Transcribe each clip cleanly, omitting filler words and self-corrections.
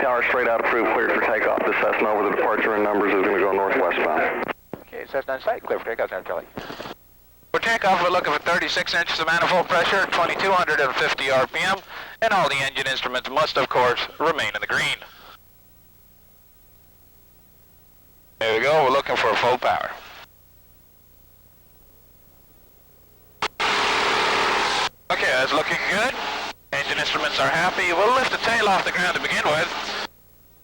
tower straight out approved, cleared for takeoff. This Cessna over the departure and numbers is going to go northwestbound. Okay, Cessna on site, clear for takeoff, San Charlie. For takeoff, we're looking for 36 inches of manifold pressure, 2,250 RPM, and all the engine instruments must, of course, remain in the green. There we go, we're looking for full power. Okay, that's looking good. Engine instruments are happy. We'll lift the tail off the ground to begin with.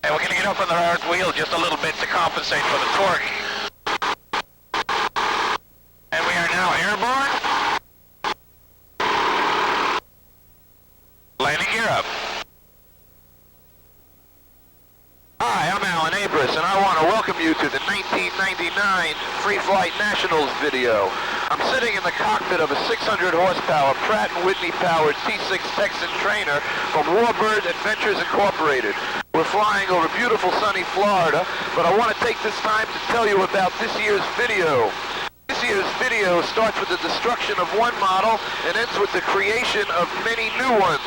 And we're going to get up on the right wheel just a little bit to compensate for the torque. And we are now airborne. Landing gear up. Hi, I'm Alan Abris, and I want to welcome you to the 1999 Free Flight Nationals video. I'm sitting in the cockpit of a 600 horsepower Pratt & Whitney powered T6 Texan trainer from Warbird Adventures Incorporated. We're flying over beautiful sunny Florida, but I want to take this time to tell you about this year's video. This year's video starts with the destruction of one model and ends with the creation of many new ones.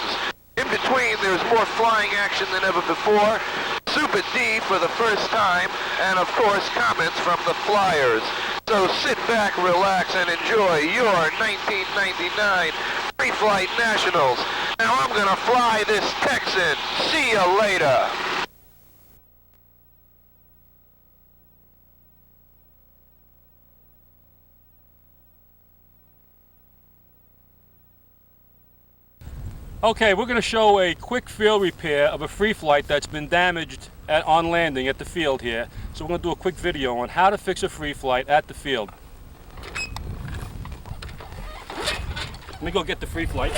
In between, there's more flying action than ever before, Super D for the first time, and of course comments from the flyers. So sit back, relax, and enjoy your 1999 Free Flight Nationals. Now I'm gonna fly this Texan. See you later. Okay, we're going to show a quick field repair of a free flight that's been damaged on landing at the field here. So we're going to do a quick video on how to fix a free flight at the field. Let me go get the free flight.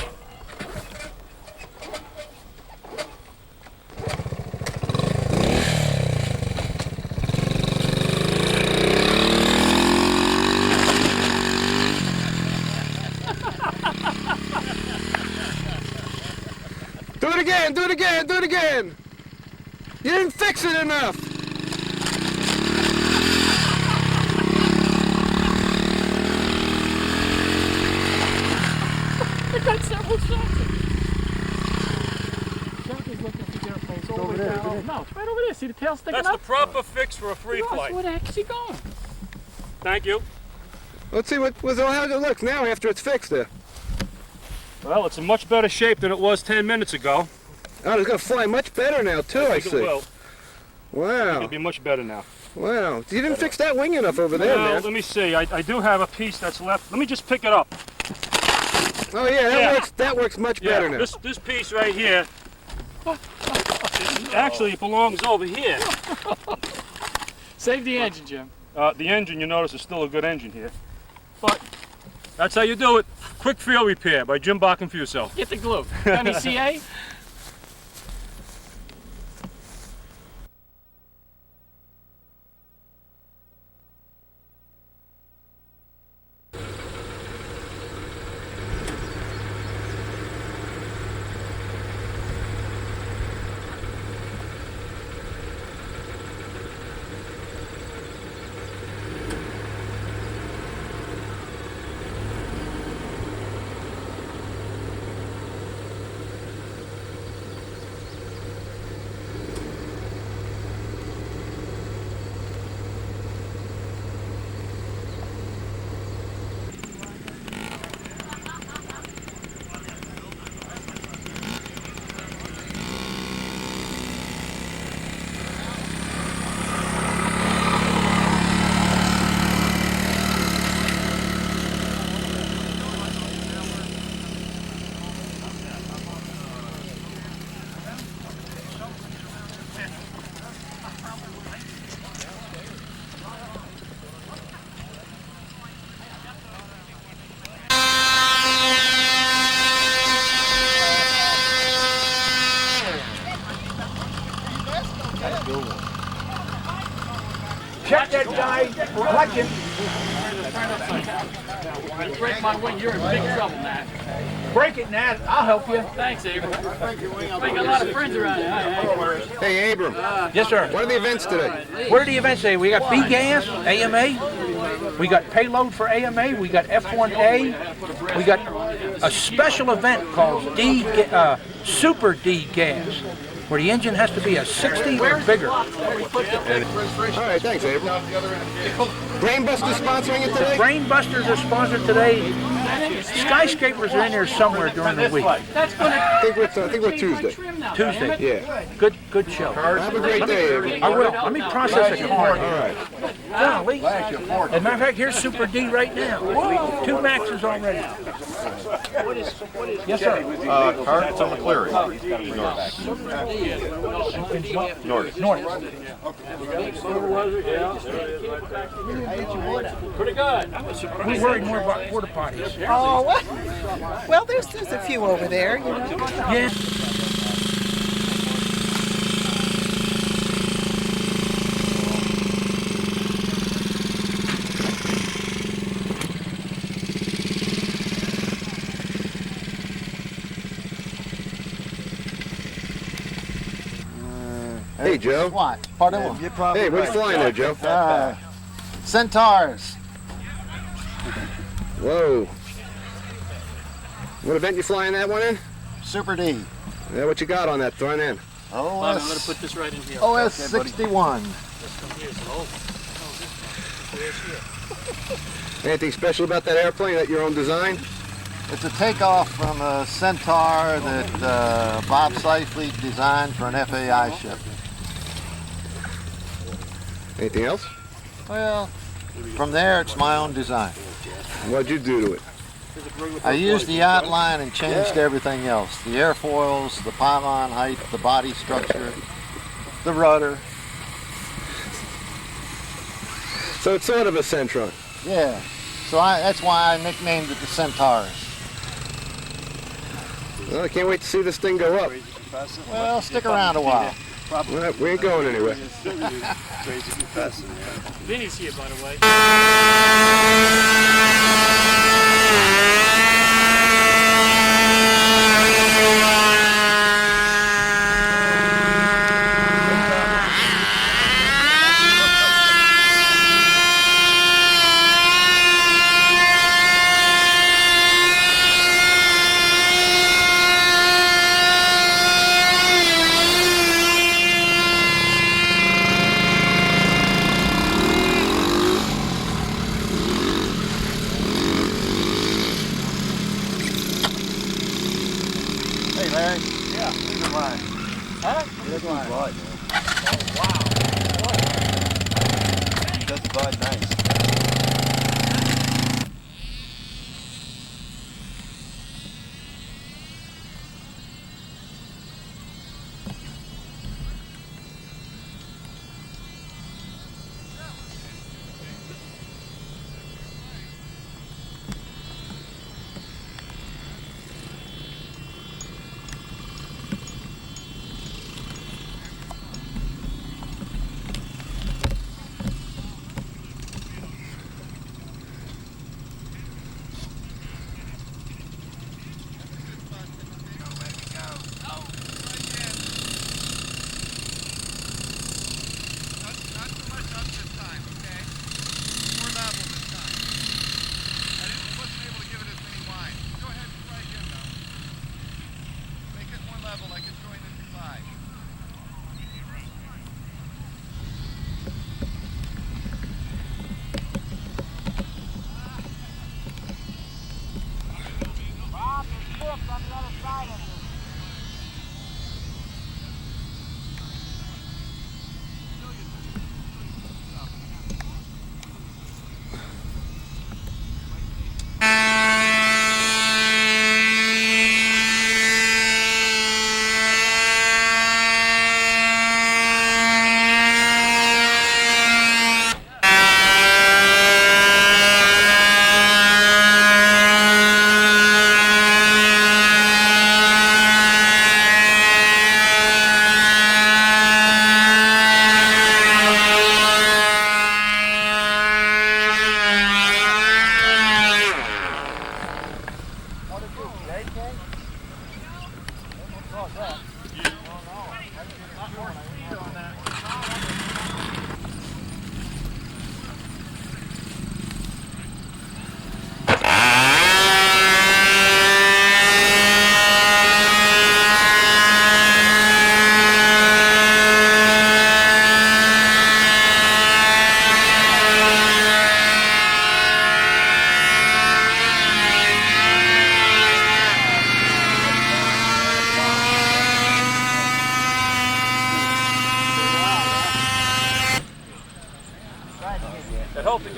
Do it again, do it again, do it again! You didn't fix it enough! I got several shots. Jack is looking for your face all the way down. No, it's right over there. See the tail sticking up? That's the proper fix for a free flight. Where the heck is he going? Thank you. Let's see how it looks now after it's fixed there. Well, it's in much better shape than it was 10 minutes ago. Oh, it's going to fly much better now, too, I see. It will. Wow. It'll be much better now. Wow. You didn't fix that wing enough over there, man. Let me see. I do have a piece that's left. Let me just pick it up. Oh, yeah, that works much better now. This piece right here, actually it belongs over here. Save the engine, Jim. The engine, you notice, is still a good engine here. But that's how you do it. Quick field repair by Jim Bach and Fuso. Get the glue. Any CA? Check that guy, watch him. Break my wing, you're in big trouble, Nat. Break it, Nat. I'll help you. Thanks, Abram. I got a lot of friends around here. Hey, Abram. Yes, sir. What are the events today? What are the events today? We got B-gas, AMA. We got payload for AMA. We got F1A. We got a special event called Super D gas. where the engine has to be a 60 or bigger. All right, thanks, Abe. Brainbuster sponsoring it today? Brainbusters are sponsored today. Skyscrapers are in there somewhere during the week. I think we're Tuesday. Tuesday. Yeah. Good show. Have a great day, Abe. I will. Let me process the car. All right. Golly. As a matter of fact, here's Super D right now. Whoa, 2 Maxes already. Yes, sir. Car, it's on McCleary. North. Pretty good. We worry more about porta potties. Oh, well, there's a few over there, you know. Yeah. Hey, Joe. What? Pardon? Hey, what are you flying there, Joe? Centaurs. Whoa. What event you flying that one in? Super D. Yeah, what you got on that front end? OS, I'm going to put this right in here. OS 61. Anything special about that airplane? That your own design? It's a takeoff from a Centaur that Bob Seifleet designed for an FAI ship. Anything else? Well, from there it's my own design. What'd you do to it? I used the outline and changed everything else. The airfoils, the pylon height, the body structure, the rudder. So it's sort of a Centron. Yeah. So that's why I nicknamed it the Centaurs. Well, I can't wait to see this thing go up. Well, stick around a while. All right, we ain't going anywhere. Vinny's here, by the way. Hey, Larry. Yeah, look at mine. Huh? Look at mine. Oh, wow. He does the glide nice.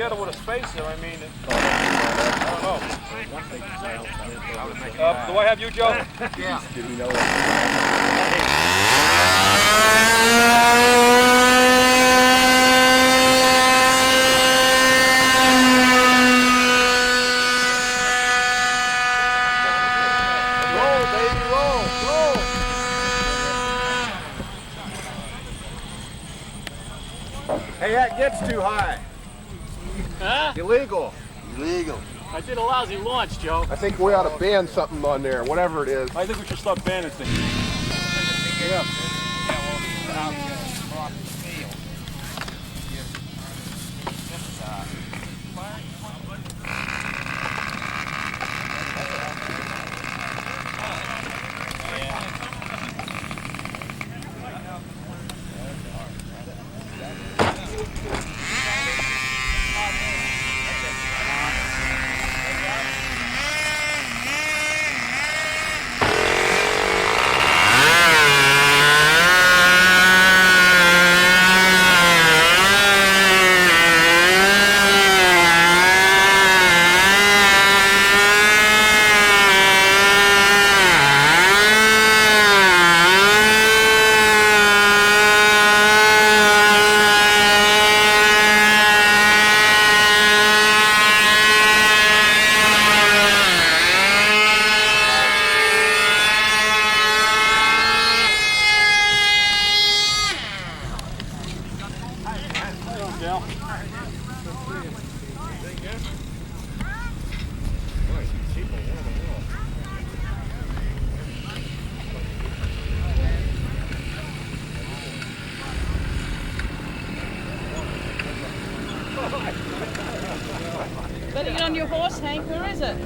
together with a spacer, I mean, I don't know. Do I have you, Joe? Yeah. Roll, baby, roll, roll. Hey, that gets too high. Huh? Illegal. I did a lousy launch, Joe. I think we ought to ban something on there, whatever it is. I think we should start banning things. Yeah. Better get on your horse, Hank. Where is it?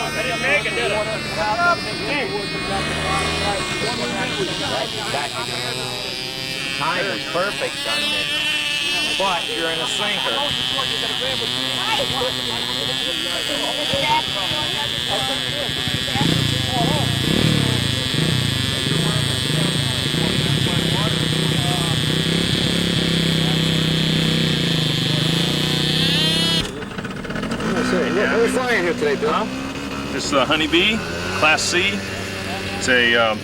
I didn't make it, did I? Time was perfect on this. But you're in a sinker. What are we flying here today, Bill? This is the Honeybee, Class C. It's a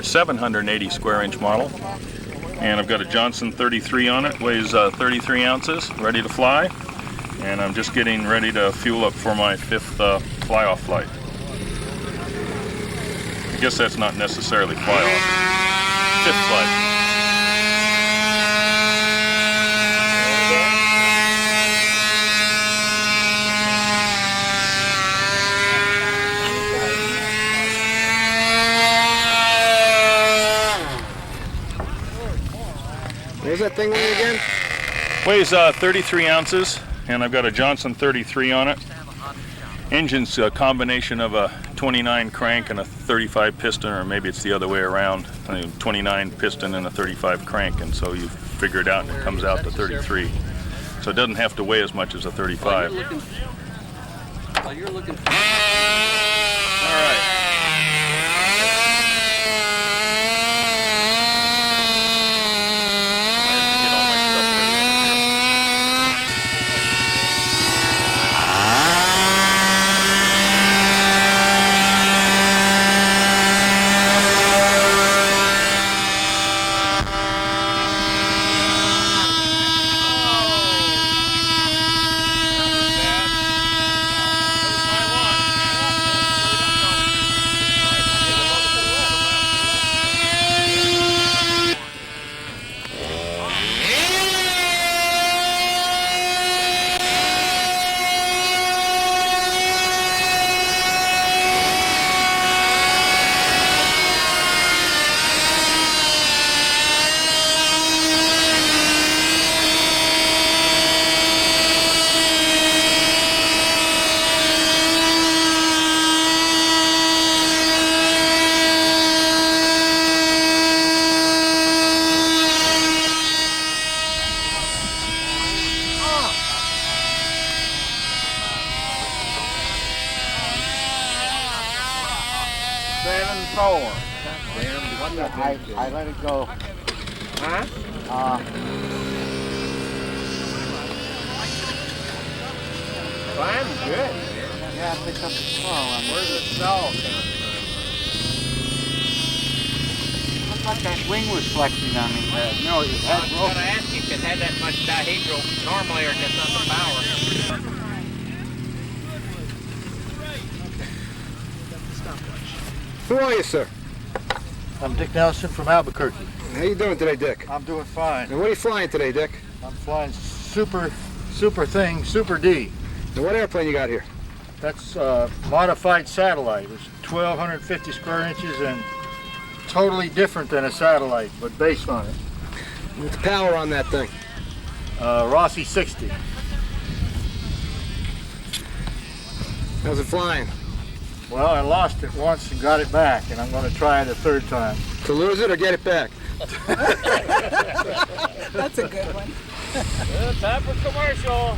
780 square inch model. And I've got a Johnson 33 on it, weighs 33 ounces, ready to fly. And I'm just getting ready to fuel up for my 5th fly-off flight. I guess that's not necessarily fly-off. 5th flight. Where's that thing weigh again? Weighs 33 ounces, and I've got a Johnson 33 on it. Engine's a combination of a 29 crank and a 35 piston, or maybe it's the other way around. 29 piston and a 35 crank, and so you figure it out and it comes out to 33. So it doesn't have to weigh as much as a 35. While you're looking. All right. 4. I let it go. Huh? Flying good. Yeah, I picked up the slow. Where's the snow coming from? I thought that wing was flexing on me. No, it had I was going to ask you if it had that much dihedral normally or just on the power. Who are you, sir? I'm Dick Nelson from Albuquerque. How you doing today, Dick? I'm doing fine. And what are you flying today, Dick? I'm flying Super D. And what airplane you got here? That's a modified satellite. It's 1,250 square inches and totally different than a satellite, but based on it. What's the power on that thing? Rossi 60. How's it flying? Well, I lost it once and got it back, and I'm going to try it a third time. To lose it or get it back? That's a good one. Time for commercial.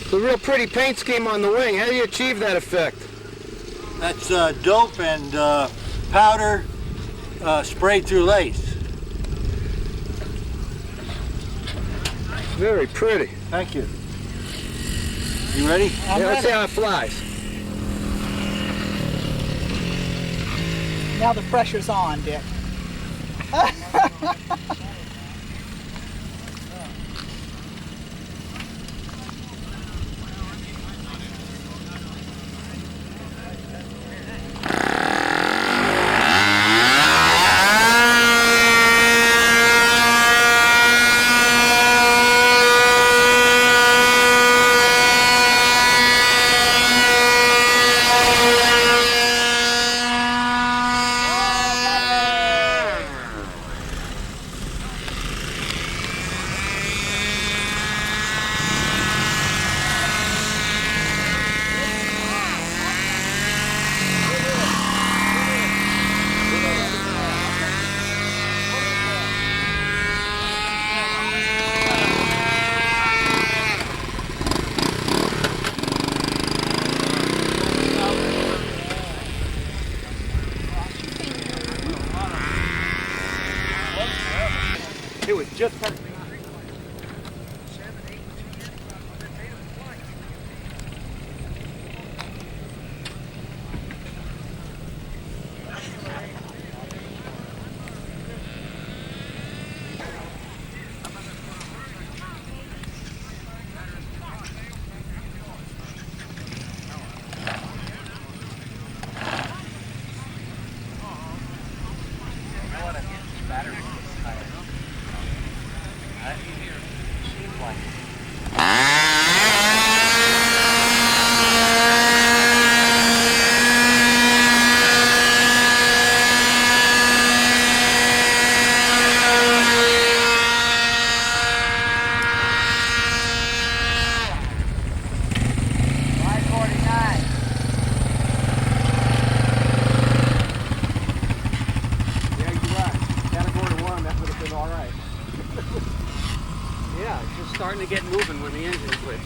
It's a real pretty paint scheme on the wing. How do you achieve that effect? That's dope and powder sprayed through lace. Very pretty. Thank you. You ready? Yeah, let's see how it flies. Now the pressure's on, Dick. It was just perfect. Yeah, it's just starting to get moving when the engine's lit.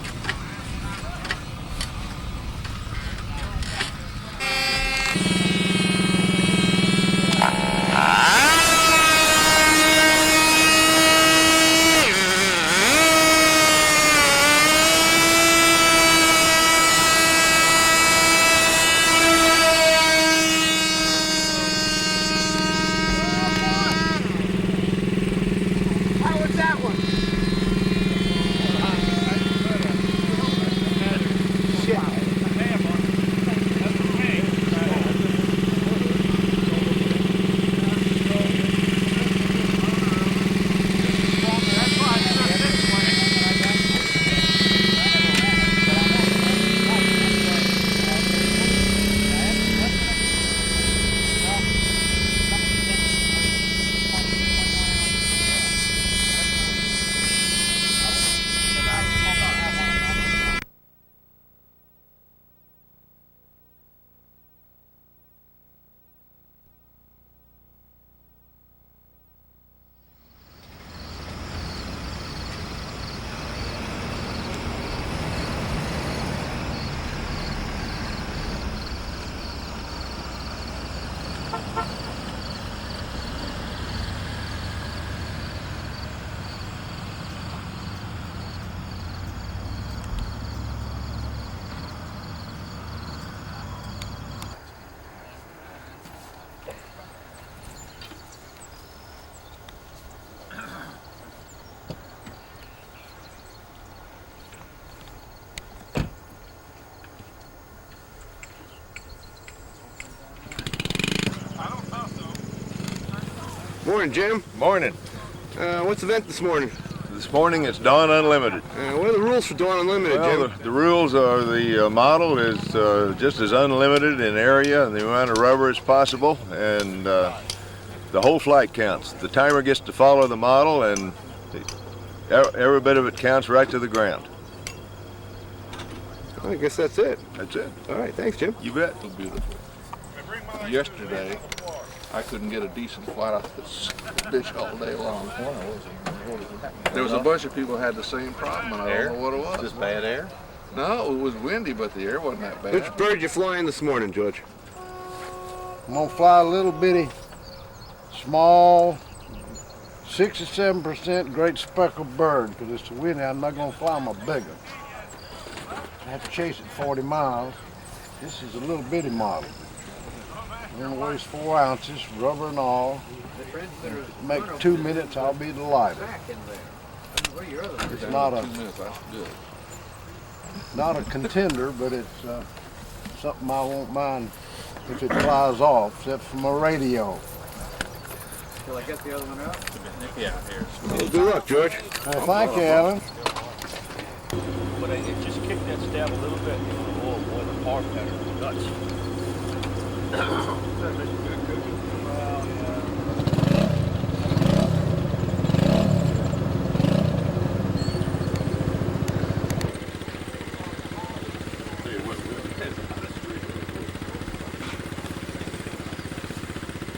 How was that one? Morning, Jim. Morning. What's the event this morning? This morning it's Dawn Unlimited. What are the rules for Dawn Unlimited, Well, Jim? the rules are the model is just as unlimited in area and the amount of rubber as possible, and the whole flight counts. The timer gets to follow the model, and every bit of it counts right to the ground. I guess that's it. That's it. All right, thanks, Jim. You bet. Beautiful. Yesterday, I couldn't get a decent flight off this bitch all day long. There was a bunch of people who had the same problem, and I don't know what it was. Just bad air? No, it was windy, but the air wasn't that bad. Which bird you flying this morning, George? I'm gonna fly a little bitty, small, 6 or 7% great speckled bird, because it's windy. I'm not gonna fly my bigger. I have to chase it 40 miles. This is a little bitty model. It only weighs 4 ounces, rubber and all. Make 2 minutes, I'll be delighted. It's not a contender, but it's something I won't mind if it flies off, except for my radio. Shall I get the other one out? Yeah, here. Well, good luck, George. Well, thank you, Alan. But it just kicked that stab a little bit. Oh boy, the power pattern is nuts.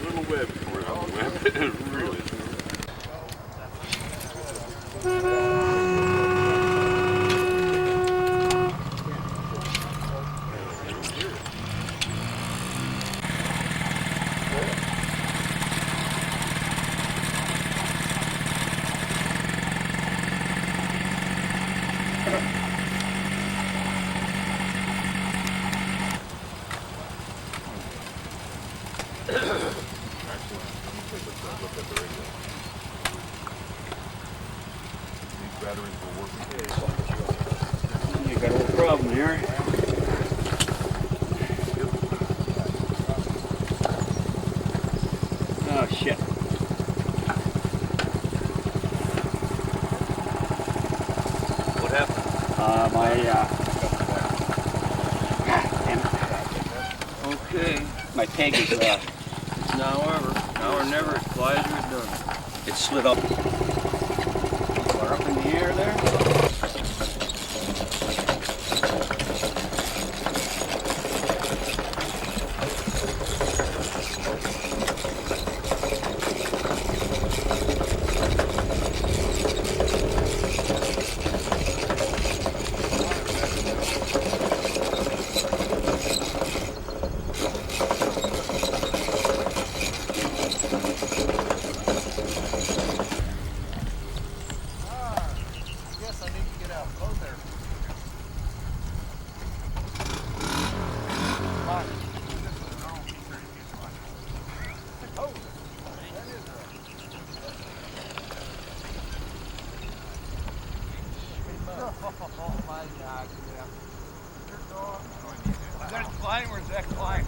Little web for it on the web. Really. You got a little problem here. Oh shit. What happened? Okay. My peg is it's now or never. It flies or it doesn't. It slid up. We're up in the air there. Is that climb or is that climb?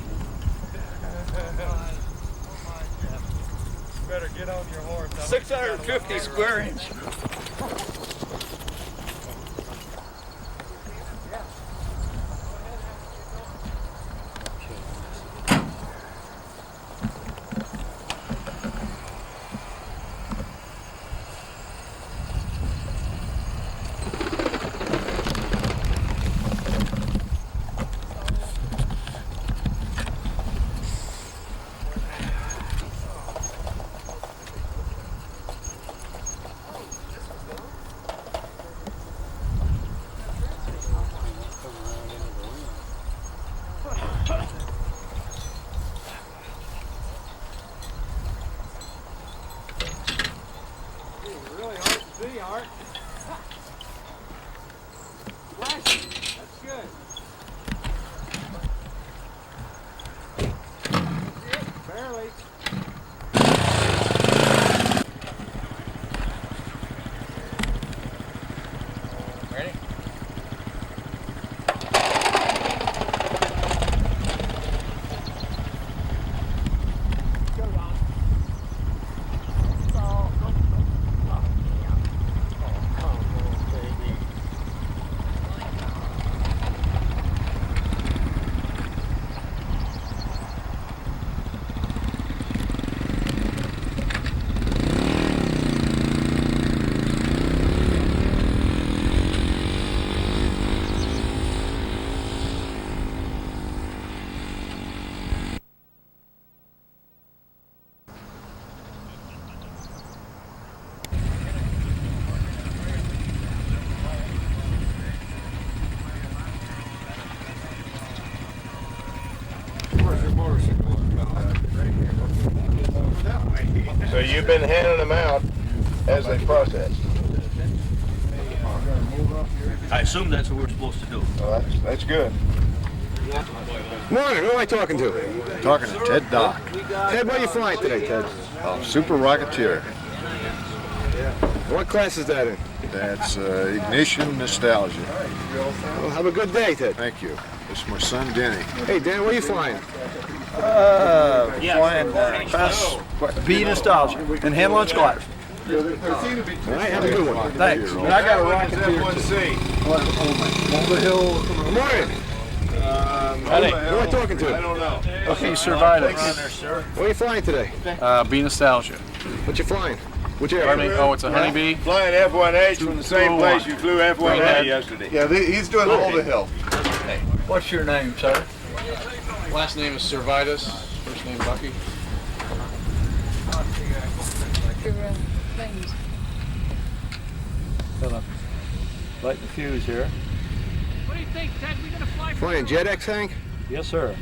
Better get on your horse. 650 square inch. So you've been handing them out as they process. I assume that's what we're supposed to do. Well, that's good. Morning, who am I talking to? Talking to Ted Dock. Ted, where are you flying today, Ted? Super Rocketeer. What class is that in? That's Ignition Nostalgia. Well, have a good day, Ted. Thank you. This is my son, Denny. Hey, Dan, where are you flying? Flying fast B Nostalgia and hand launch gliders. All right, have a good one. Thanks. And I got a Rocketeer. On the hill. Good morning. Who am I talking to? I don't know. Okay, Survitus. Where are you flying today? B Nostalgia. What you flying? Which area? Oh, it's a honeybee. Flying F1H from the same place you flew F1A yesterday. Yeah, he's doing all the hill. What's your name, sir? Last name is Servitus, first name Bucky. Light the fuse here. What do you think, Ted? We gonna fly for Flying JetX, Hank? Yes, sir.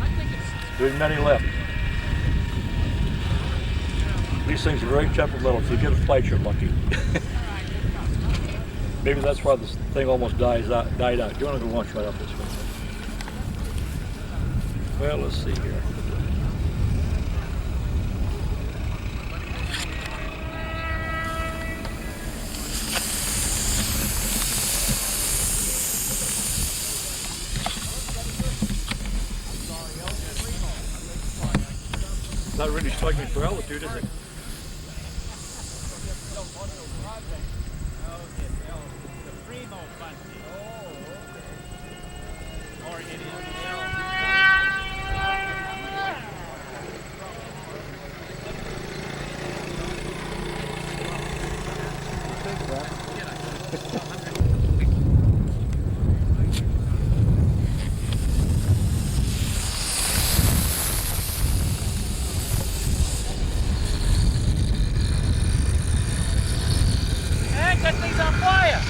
I think it's Doing many left. These things are very temperamental. If you get a flight, you're lucky. Maybe that's why this thing almost died out. You want to go launch right up this way? Well, let's see here. Not really struggling for altitude, is it? that thing's on fire!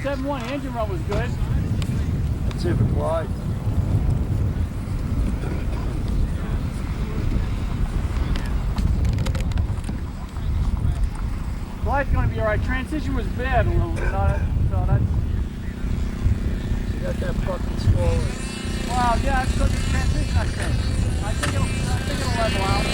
.71 engine run was good. Let's see if it flies. Flight's going to be alright. Transition was bad a little bit on it, so that's... You got that fucking swollen. Wow, yeah, it's still the transition, I think. I think it'll level out.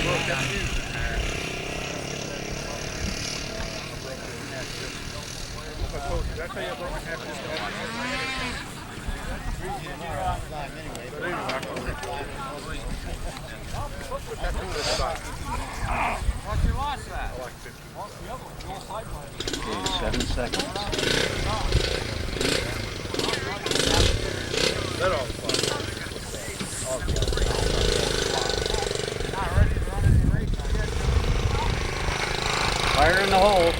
Okay, 7 seconds. Fire in the hole.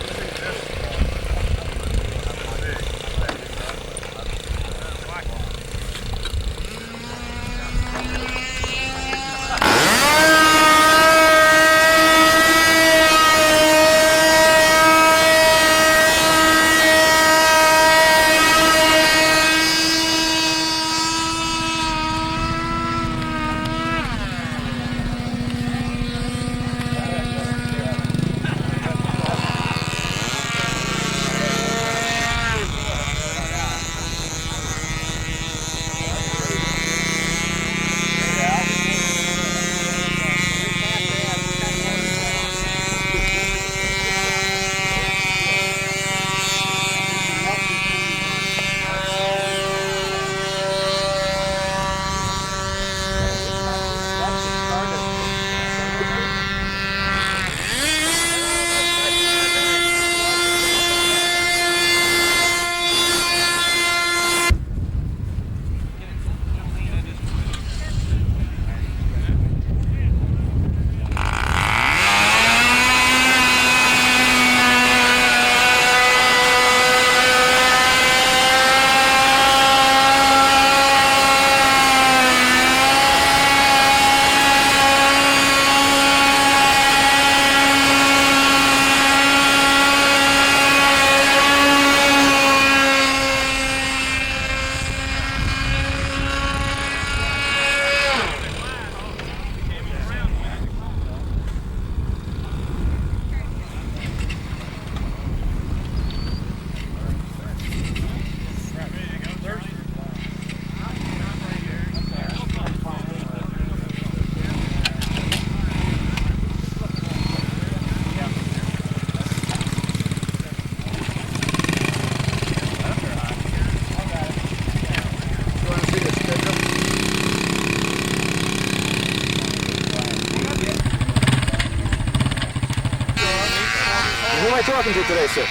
Who am I talking to today, sir?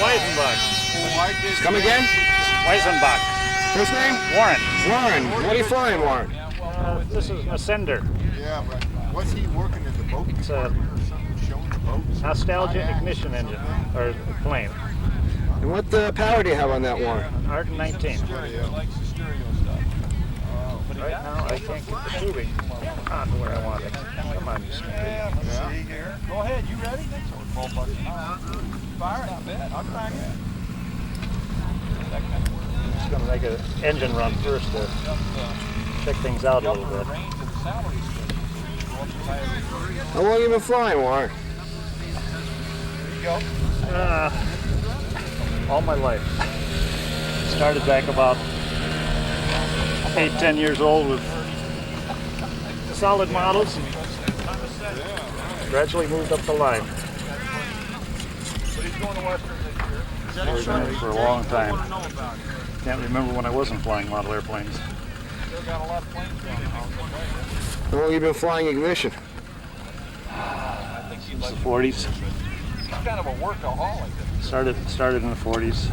Weisenbach. Come again? Weisenbach. First name? Warren. Warren. What are you flying, Warren? This is a Sender. Yeah, but what's he working in the boat? It's a nostalgia ignition engine, or plane. And what power do you have on that, Warren? Art 19. Right now, I can't get the tubing on where I want it. Come on, you stupid. Yeah. Go ahead, you ready? Fire it, I bet. I'll crack it. Just going to make an engine run first to check things out a little bit. How long have you been flying, Warren? All my life. Started back about 8-10 years old with solid models, and gradually moved up the line. I've been in it for a long time. Can't remember when I wasn't flying model airplanes. How long have you been flying ignition? Since the 40s. Kind of a workaholic. Started in the 40s.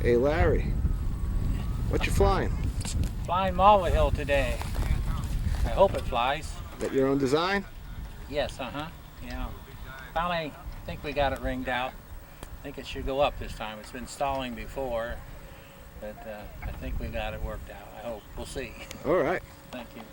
Hey Larry, what you flying? Flying Malva Hill today. I hope it flies. That your own design? Yes, yeah. Finally, I think we got it ringed out. I think it should go up this time. It's been stalling before, but I think we got it worked out. I hope. We'll see. All right. Thank you.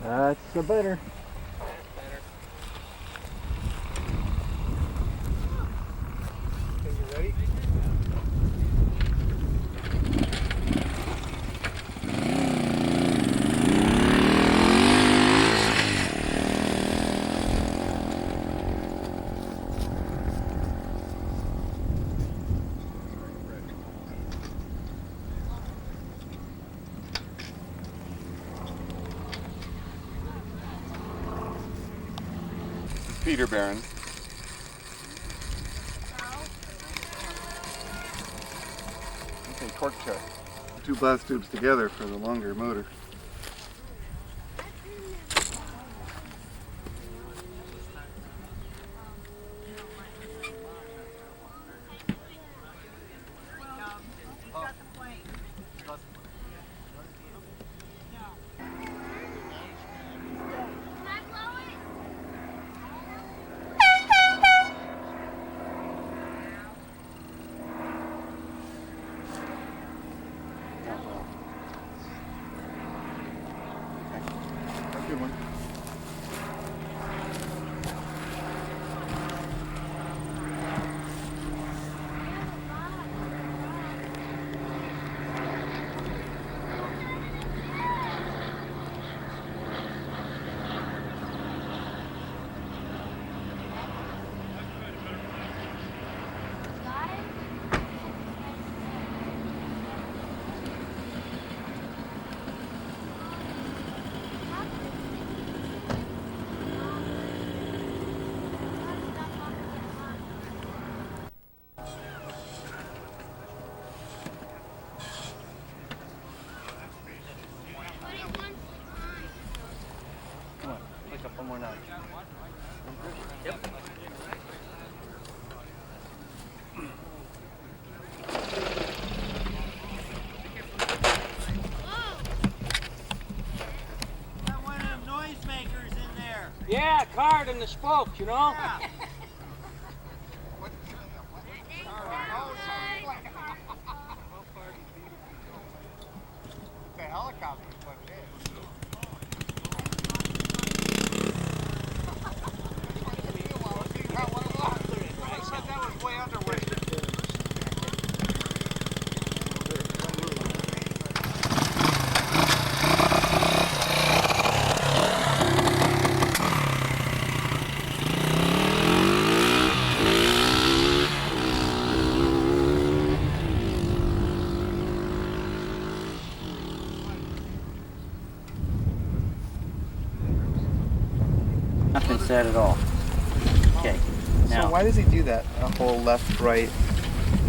That's the better. Peter Barron. Okay, torque check. Two blast tubes together for the longer motor. card and the spokes, you know? The helicopter is what it is. I said that was way underway. Nothing said at all. Okay. Now, So why does he do that? A whole left-right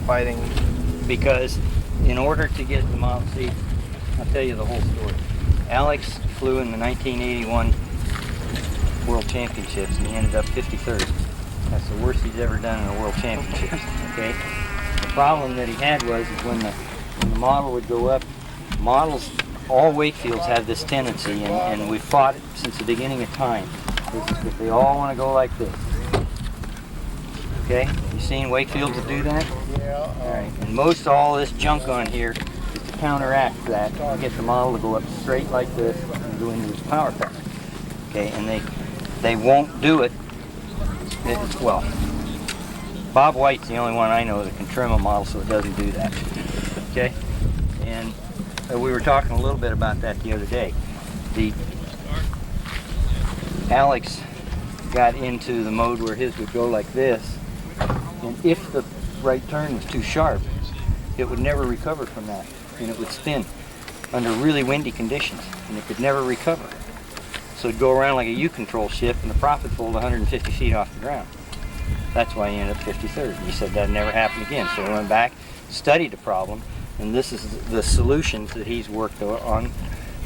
fighting? Because in order to get the model, see, I'll tell you the whole story. Alex flew in the 1981 World Championships and he ended up 53rd. That's the worst he's ever done in a World Championships. Okay. The problem that he had was is when the model would go up, models, all weight fields have this tendency, and we've fought it since the beginning of time. If they all want to go like this. Okay, you seen weight fields that do that? Yeah. All right, and most all this junk on here is to counteract that and get the model to go up straight like this and go into this power pattern. Okay, and they won't do it. Well, Bob White's the only one I know that can trim a model so it doesn't do that. Okay, and we were talking a little bit about that the other day. Alex got into the mode where his would go like this, and if the right turn was too sharp, it would never recover from that, and it would spin under really windy conditions, and it could never recover. So it'd go around like a U-control ship, and the prophet fold 150 feet off the ground. That's why he ended up 53rd. And he said that'd never happen again. So he went back, studied the problem, and this is the solutions that he's worked on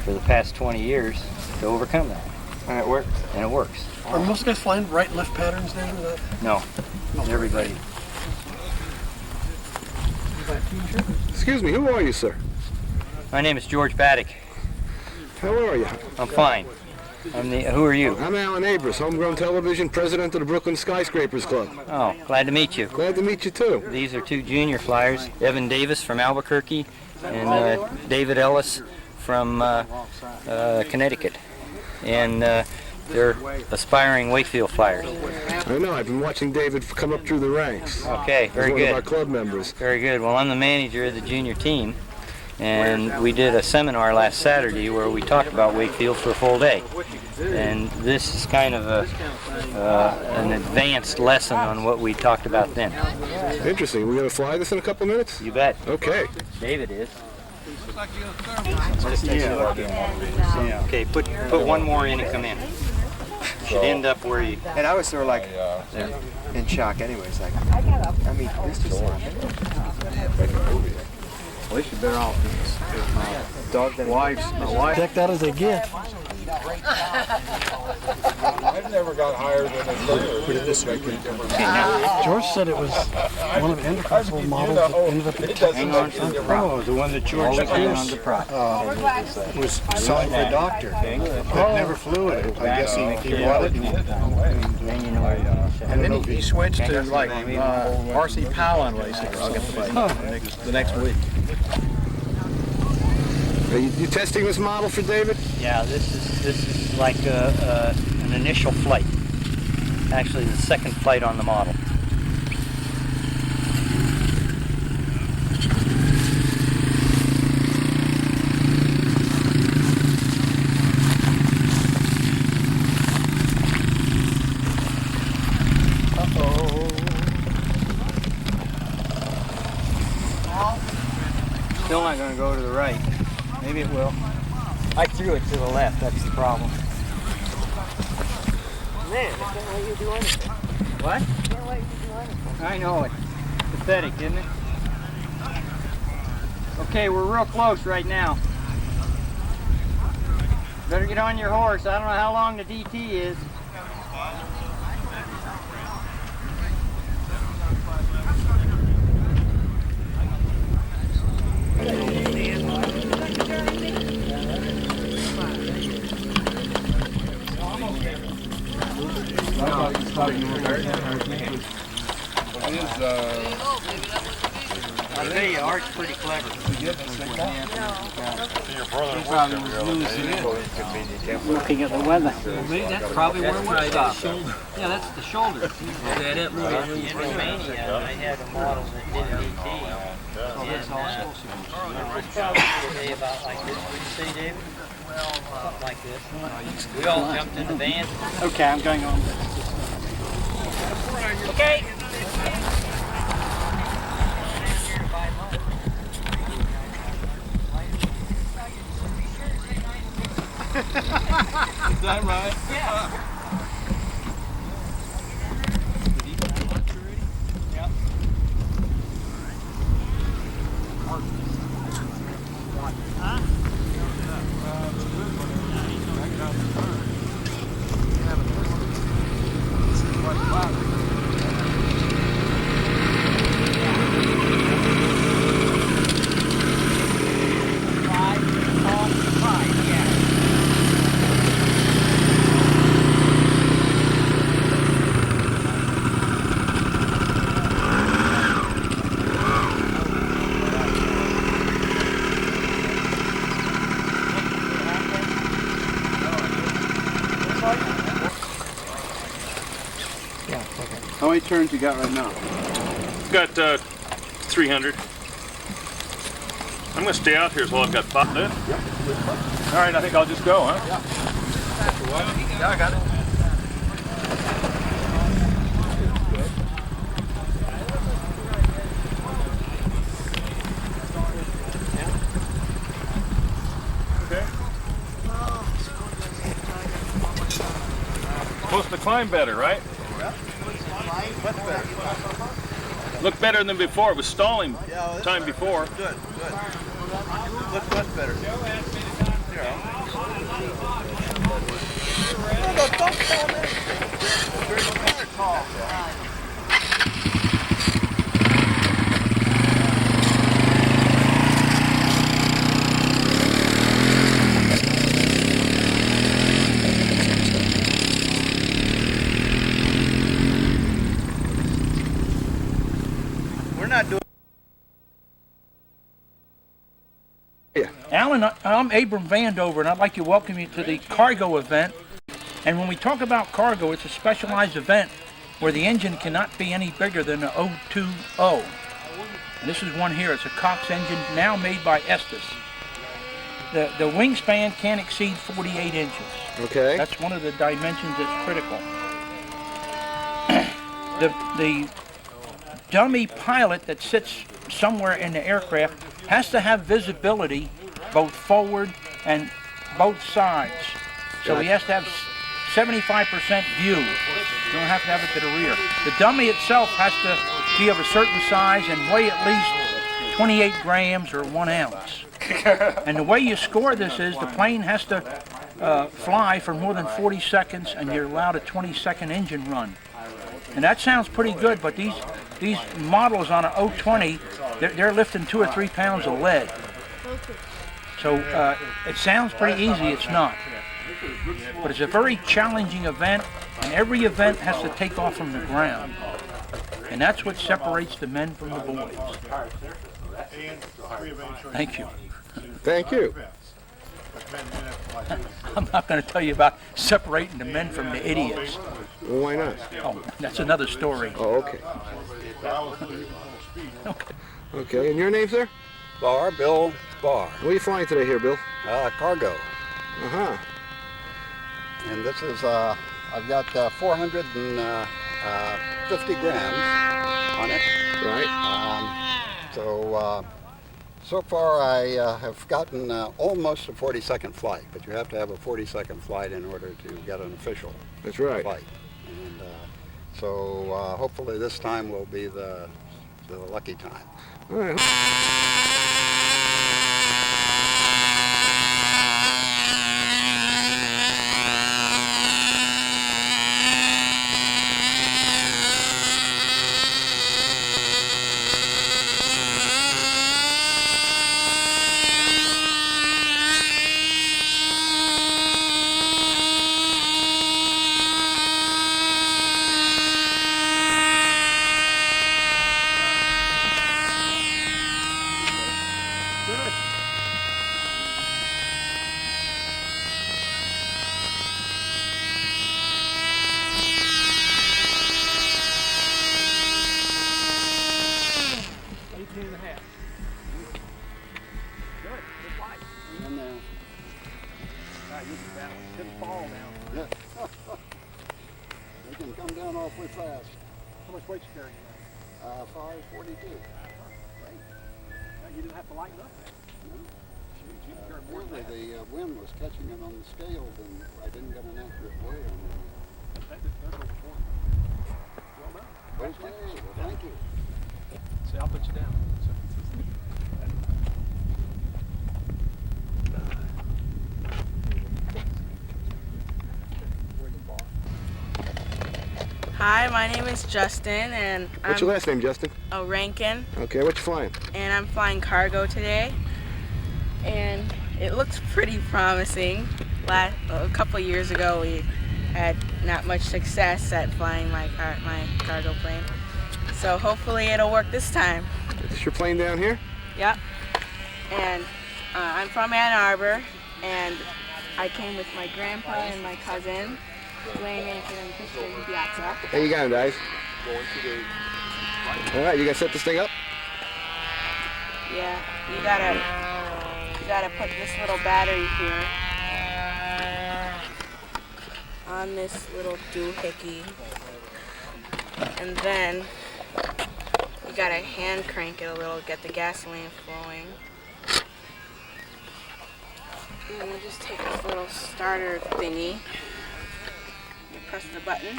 for the past 20 years to overcome that. And it works. And it works. Are most guys flying right and left patterns then? No, everybody. Excuse me, who are you, sir? My name is George Baddick. How are you? I'm fine. Who are you? I'm Alan Abris, Homegrown Television, president of the Brooklyn Skyscrapers Club. Oh, glad to meet you. Glad to meet you too. These are two junior flyers, Evan Davis from Albuquerque and David Ellis from Connecticut. And they're aspiring Wakefield flyers. I know, I've been watching David come up through the ranks. Okay, very good. He's one of our club members. Very good. Well, I'm the manager of the junior team, and we did a seminar last Saturday where we talked about Wakefield for a full day. And this is kind of an advanced lesson on what we talked about then. Interesting. We're going to fly this in a couple minutes? You bet. Okay. David is. Okay, put one more in and come in. Should end up where you... And I was sort of like in shock anyways. Like, I mean, this just happened. At least you're better off with Dog that my wife. Take that as a gift. I've never got higher than a third. Put it this way. George said it was one of Enterprise's models that ended up Hang on to the prop. Oh, the one that George hang on the prop. Was selling for a doctor that never flew it. I guess he wanted it. And then he switched to like RC Palin racing the next week. Are you testing this model for David? Yeah, this is like an initial flight. Actually, the second flight on the model. Still not going to go to the right. Maybe it will. I threw it to the left, that's the problem. Man, I can't let you do anything. What? I can't let you do anything. I know it. Pathetic, isn't it? Okay, we're real close right now. Better get on your horse. I don't know how long the DT is. tell you, Art's pretty clever. Looking at the weather. That's probably where we're stopped. Yeah, that's the shoulder. Is that it? In Romania, I had a model that did an ET. And say about like this, what did you say, David? Something like this. We all jumped in the van. Okay, I'm going on. Okay. Is that right? Yeah. How many turns you got right now? Got 300. I'm gonna stay out here so I've got 5 left. Yep. All right, I think I'll just go, huh? Yeah. Yeah, I got it. Supposed to climb better, right? Looked better than before. It was stalling time before. Good, good. Look much better. Alan, I'm Abram Vandover, and I'd like to welcome you to the cargo event. And when we talk about cargo, it's a specialized event where the engine cannot be any bigger than an 020. And this is one here. It's a Cox engine now made by Estes. The wingspan can't exceed 48 inches. Okay. That's one of the dimensions that's critical. The dummy pilot that sits somewhere in the aircraft has to have visibility both forward and both sides. So he has to have 75% view. You don't have to have it to the rear. The dummy itself has to be of a certain size and weigh at least 28 grams or 1 ounce. And the way you score this is the plane has to fly for more than 40 seconds and you're allowed a 20-second engine run. And that sounds pretty good, but these models on an 020, they're lifting 2 or 3 pounds of lead. So it sounds pretty easy, it's not. But it's a very challenging event, and every event has to take off from the ground. And that's what separates the men from the boys. Thank you. Thank you. I'm not going to tell you about separating the men from the idiots. Well, why not? Oh, that's another story. Oh, okay. Okay, and your name, sir? Bill Barr. Where are you flying today here, Bill? Cargo. Uh-huh. And this is, I've got 450 grams on it. Right. So far I have gotten almost a 40-second flight, but you have to have a 40-second flight in order to get an official flight. And hopefully this time will be the lucky time. All right. 18 and a half. Good. Good flight. And then All right, you can balance. Shouldn't fall now. they can come down awfully fast. How much weight you carrying now? 542. Great. You didn't have to lighten up there. Really, the wind was catching it on the scales, and I didn't get an accurate weigh on it. Well done. Okay, well, thank you. See, I'll put you down. Hi, my name is Justin, and What's your last name, Justin? Oh, Rankin, Okay, what you flying? and I'm flying cargo today, and it looks pretty promising. A couple years ago, we had not much success at flying my cargo plane, so hopefully it'll work this time. Is this your plane down here? Yep. And I'm from Ann Arbor, and I came with my grandpa and my cousin, Dwayne, Rankin, and Christian Piazza. How you going, guys? All right, you gonna set this thing up? Yeah, you gotta put this little battery here on this little doohickey, and then you gotta hand crank it a little, get the gasoline flowing. And then you just take this little starter thingy, you press the button.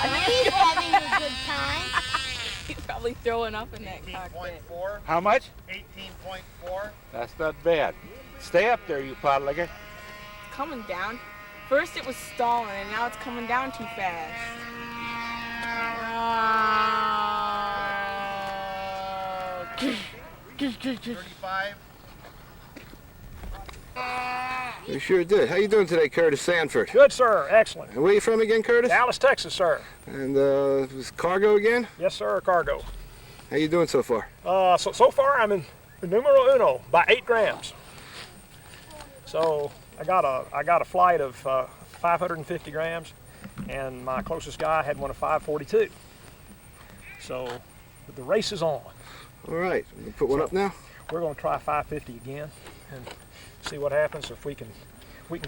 I bet he's having a good time. He's probably throwing up in that cockpit. How much? 18.4. That's not bad. Stay up there, you potlicker. It's coming down. First it was stalling, and now it's coming down too fast. 35. You sure did. How you doing today, Curtis Sanford? Good, sir. Excellent. And where you from again, Curtis? Dallas, Texas, sir. And was cargo again? Yes, sir. Cargo. How you doing so far? So far I'm in numero uno by 8 grams. So I got a flight of 550 grams, and my closest guy had one of 542. So the race is on. All right, we put one up now. We're going to try 550 again and see what happens. If we can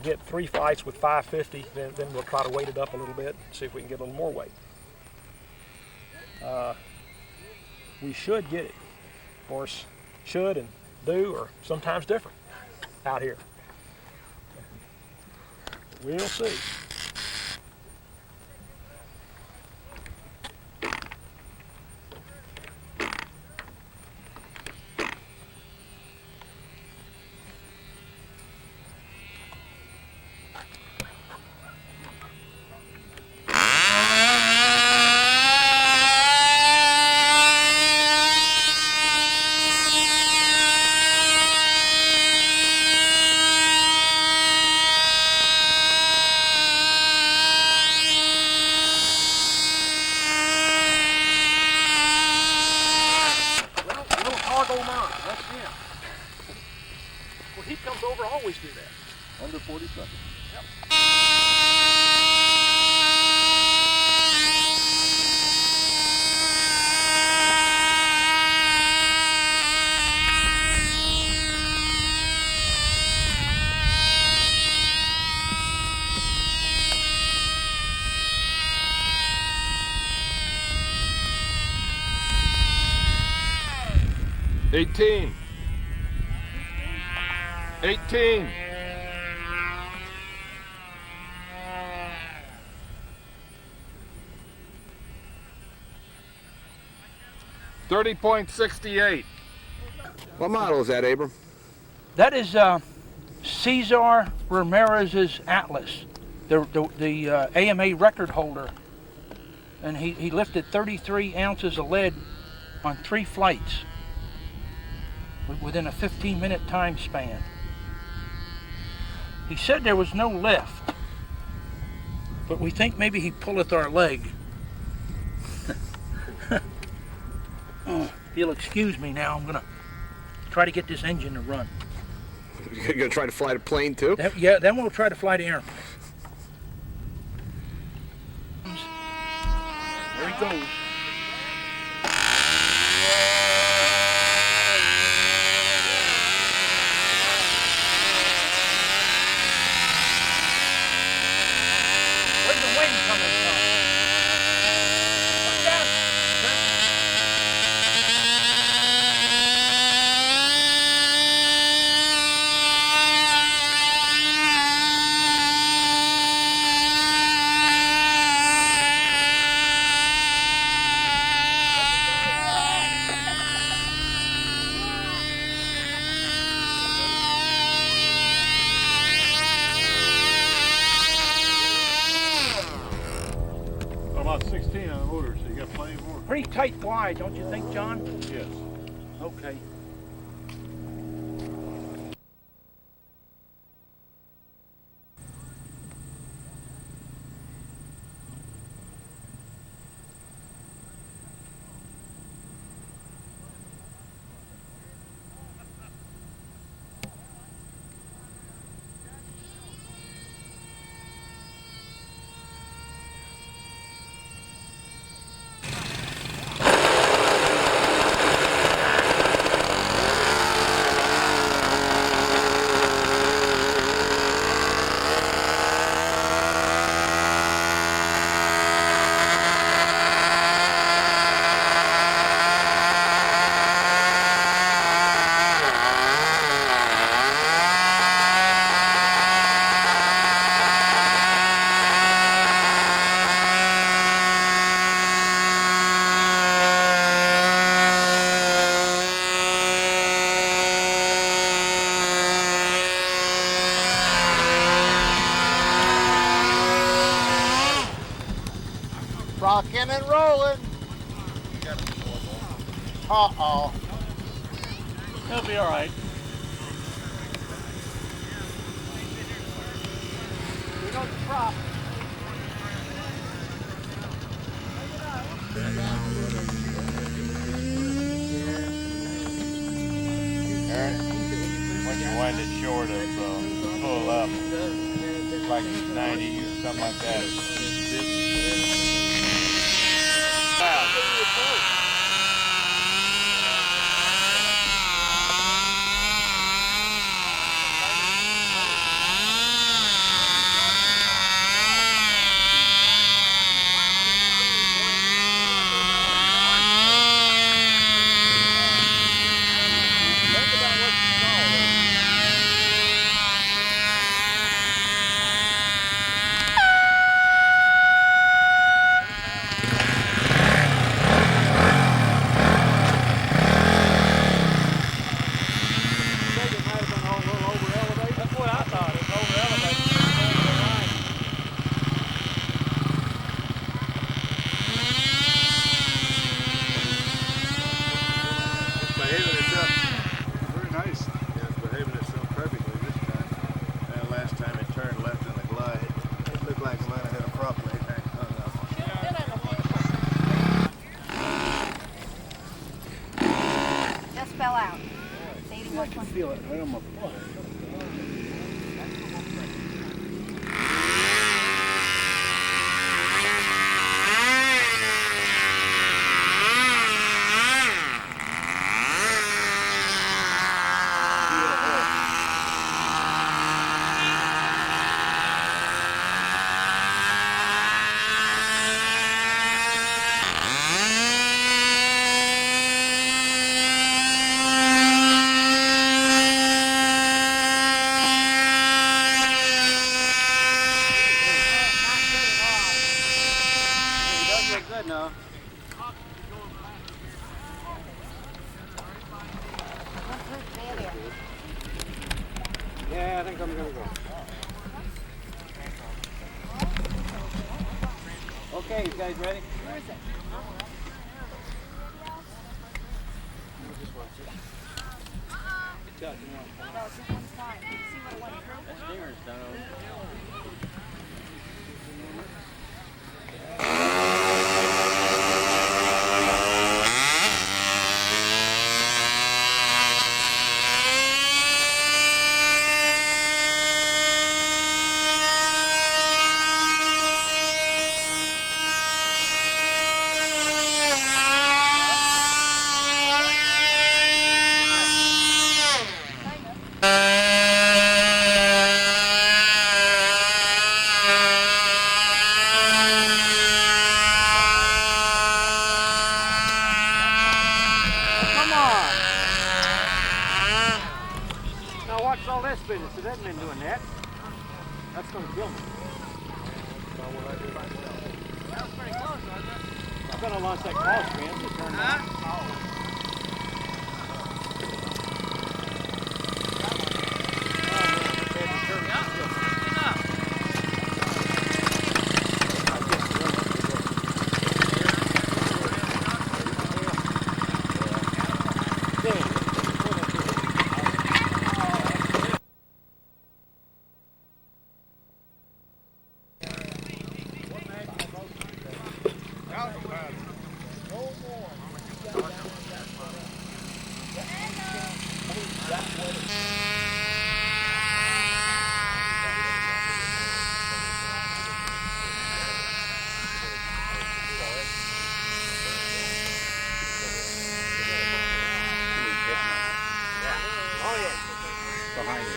get 3 flights with 550, then we'll try to weight it up a little bit and see if we can get a little more weight. We should get it. Of course, should and do are sometimes different out here. We'll see. When heat comes over, always do that. Under 40 seconds. Yep. 18. 18. $30.68. What model is that, Abram? That is Cesar Ramirez's Atlas, the AMA record holder and he lifted 33 ounces of lead on 3 flights within a 15-minute time span. He said there was no lift, but we think maybe he pulleth our leg. If you'll excuse me now, I'm gonna try to get this engine to run. You're gonna try to fly the plane too? Yeah, then we'll try to fly the airplane. There he goes. Where's the wind coming from? Watch out! About 16 on the motor, so you got plenty more. Pretty tight fly, don't you think, John? Yes. Okay. Rocking and rolling. Uh-oh. He'll be all right. We know the prop. When you wind it short of full up, like 90 or something like that. I can feel it right on my foot. Yeah, I think I'm gonna go. Okay, you guys ready? Where is it? Chuck, you want to come No, this one's fine. Did you see what it went through? That stinger's done over. Come on. Now watch all this business. It hasn't been doing that. That's going to kill me. That was pretty close, wasn't it? I'm going to launch that call screen to turn on. Behind you.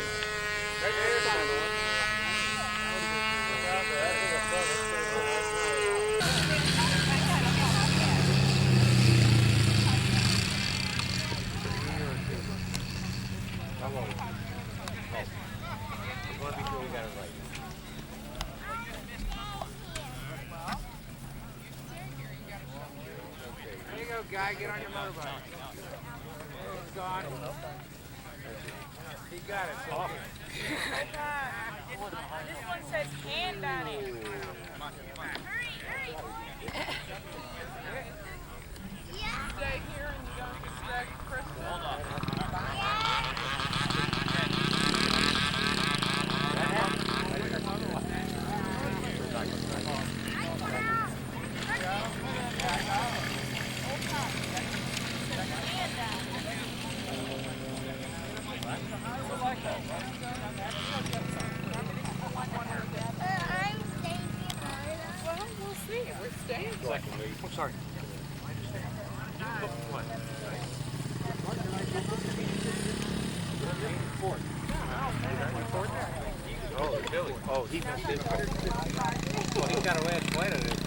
There you go, guy. Get on your motorbike. It's gone. He got it. Oh. This one says hand on it. Stay here and you don't distract Kristen. Hold on. Well, we'll see. We're staying. I'm sorry. Oh, Billy. Oh, he missed his. Well, he's got a last flight of it.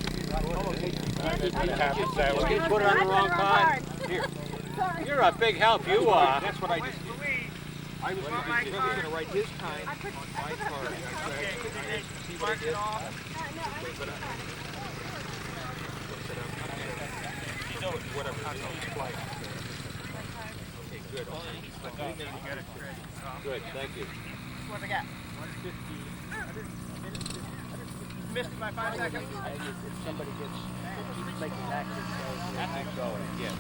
He put it on the wrong card. Here. You're a big help, you are. That's what I just did. I was going to write his time on my card. See what I did? Whatever. Flight. Okay, good. Good, thank you. What we got? 150. Missed by 5 seconds. If somebody keeps making accidents, Go, yeah.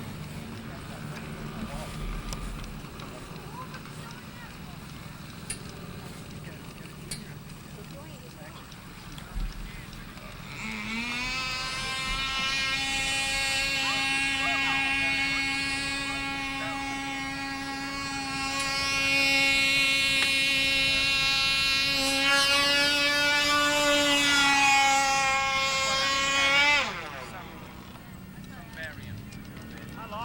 How long?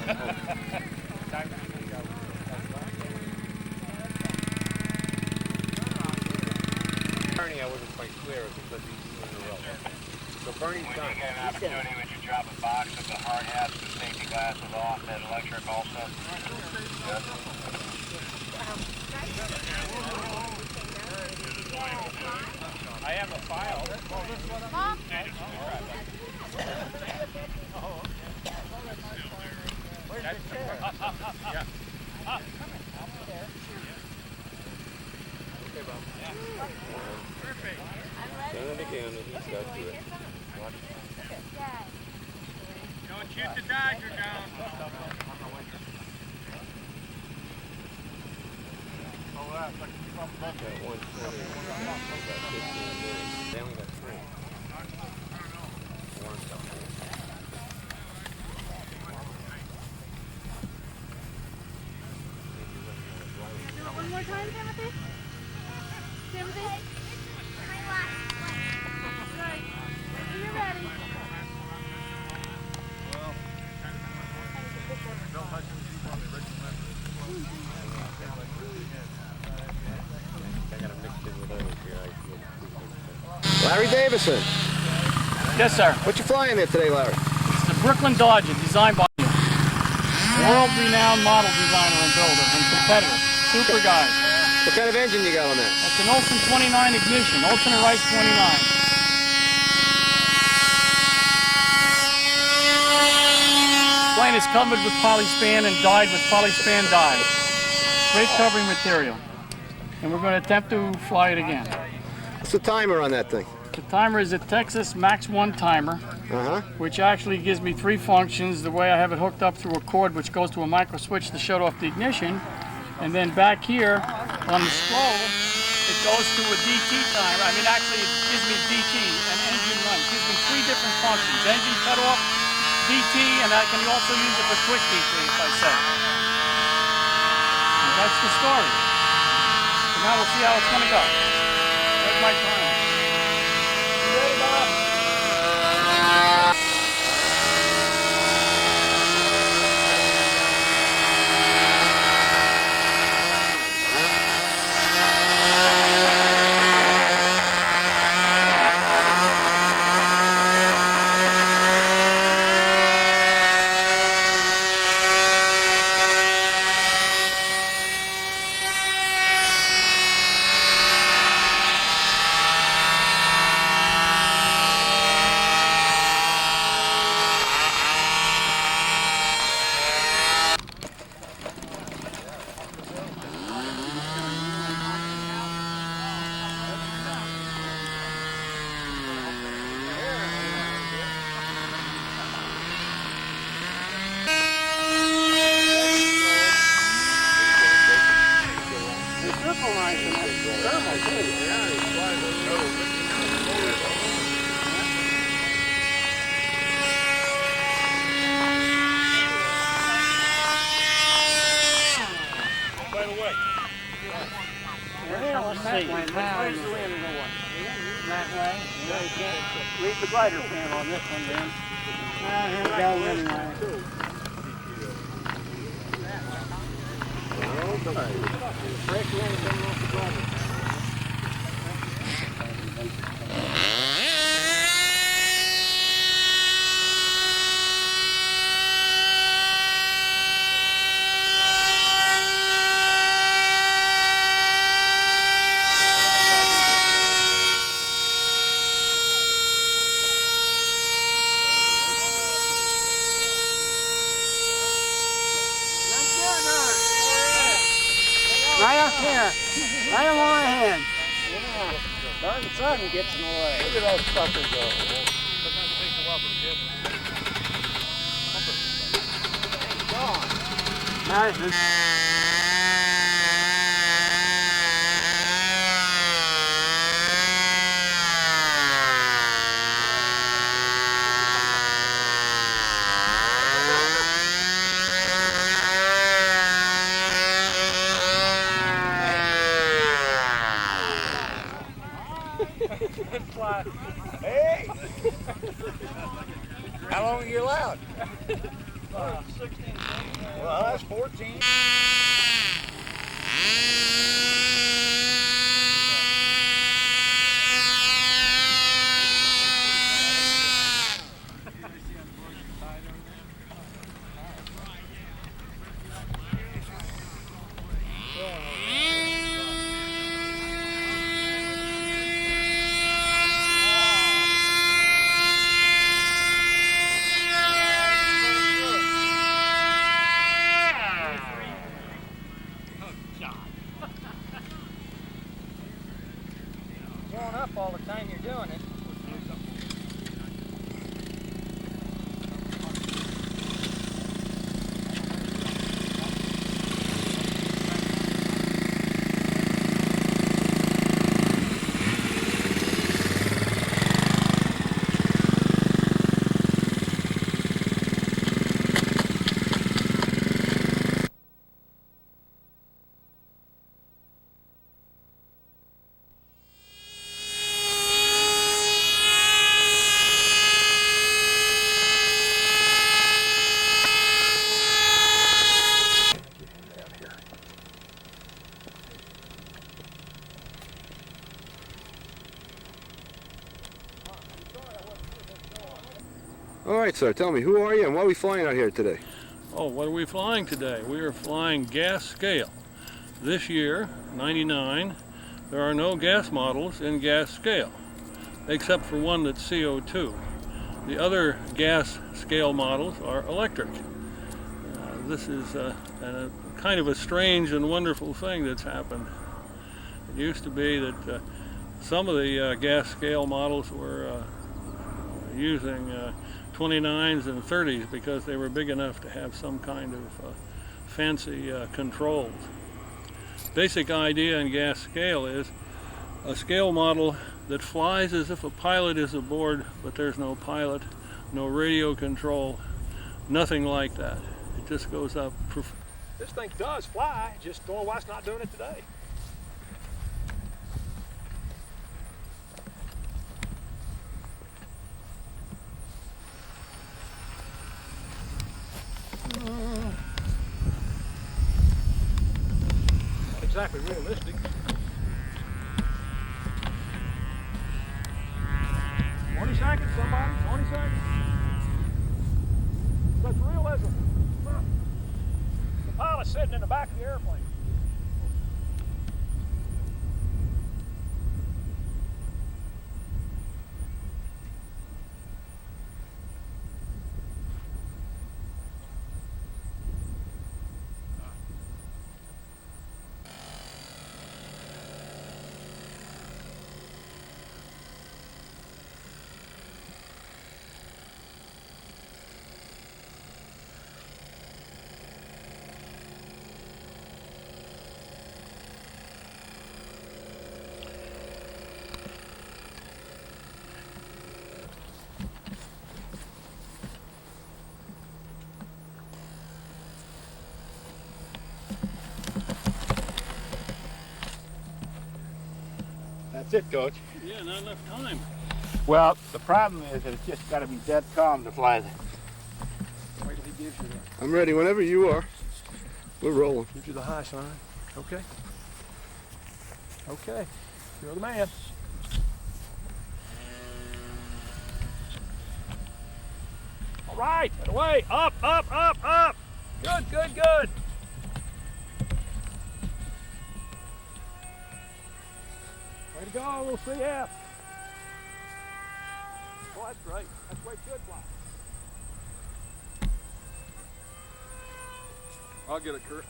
Bernie, I wasn't quite clear because he's in the row. So Bernie's done. Get an opportunity when you drop a box of the hard hats, the safety glasses off, and electric also. I have a file. Mom? Yeah. Done it again, and he's got to it. Don't shoot the Dodger down. Got 120. Got 15 minutes. Then we got 3. One more time, Timothy? Timothy? Right. When you're ready. Larry Davison. Yes, sir. What you flying there today, Larry? It's the Brooklyn Dodger, designed by you. World-renowned model designer and builder and competitor. Super guy. What kind of engine you got on that? It's an Olsen 29 ignition, alternate rice 29. Plane is covered with polyspan and dyed with polyspan dye. Great covering material. And we're going to attempt to fly it again. What's the timer on that thing? The timer is a Texas Max 1 timer, which actually gives me 3 functions. The way I have it hooked up through a cord which goes to a micro switch to shut off the ignition. And then back here on the scroll, it goes to a DT timer. I mean, actually, it gives me DT, an engine run. It gives me 3 different functions. Engine cut off, DT, and I can also use it for quick DT if I say. And that's the story. So now we'll see how it's going to go. There's my timer. You ready, Bob? Read the glider pan on this one then. Here we go anyway. Fresh wind coming off the glider. Right up here. Right on my hand. Yeah. Darn sun gets in the way. Look at that sucker go. Sometimes it takes a while for the gift. Hey! How long are you allowed? Well, that's 14. Going up all the time you're doing it. All right, sir, tell me, who are you and what are we flying out here today? Oh, what are we flying today? We are flying gas scale. This year, 99, there are no gas models in gas scale, except for one that's CO2. The other gas scale models are electric. This is kind of a strange and wonderful thing that's happened. It used to be that some of the gas scale models were using 29s and 30s because they were big enough to have some kind of fancy controls. Basic idea in gas scale is a scale model that flies as if a pilot is aboard, but there's no pilot, no radio control, nothing like that. It just goes up. This thing does fly, just don't know why it's not doing it today. Not exactly realistic. Seconds, somebody, 20 seconds. Such realism. The pilot's sitting in the back of the airplane. That's it, Coach. Yeah, not enough time. Well, the problem is that it's just got to be dead calm to fly the. Wait till he gives you that. I'm ready whenever you are. We're rolling. Gives you the high sign. Okay. Okay. You're the man. All right. Away. Up, up, up, up. Good, good, good. Way to go, little CF. Oh, that's great. That's the way it should fly. I'll get it, Kurt.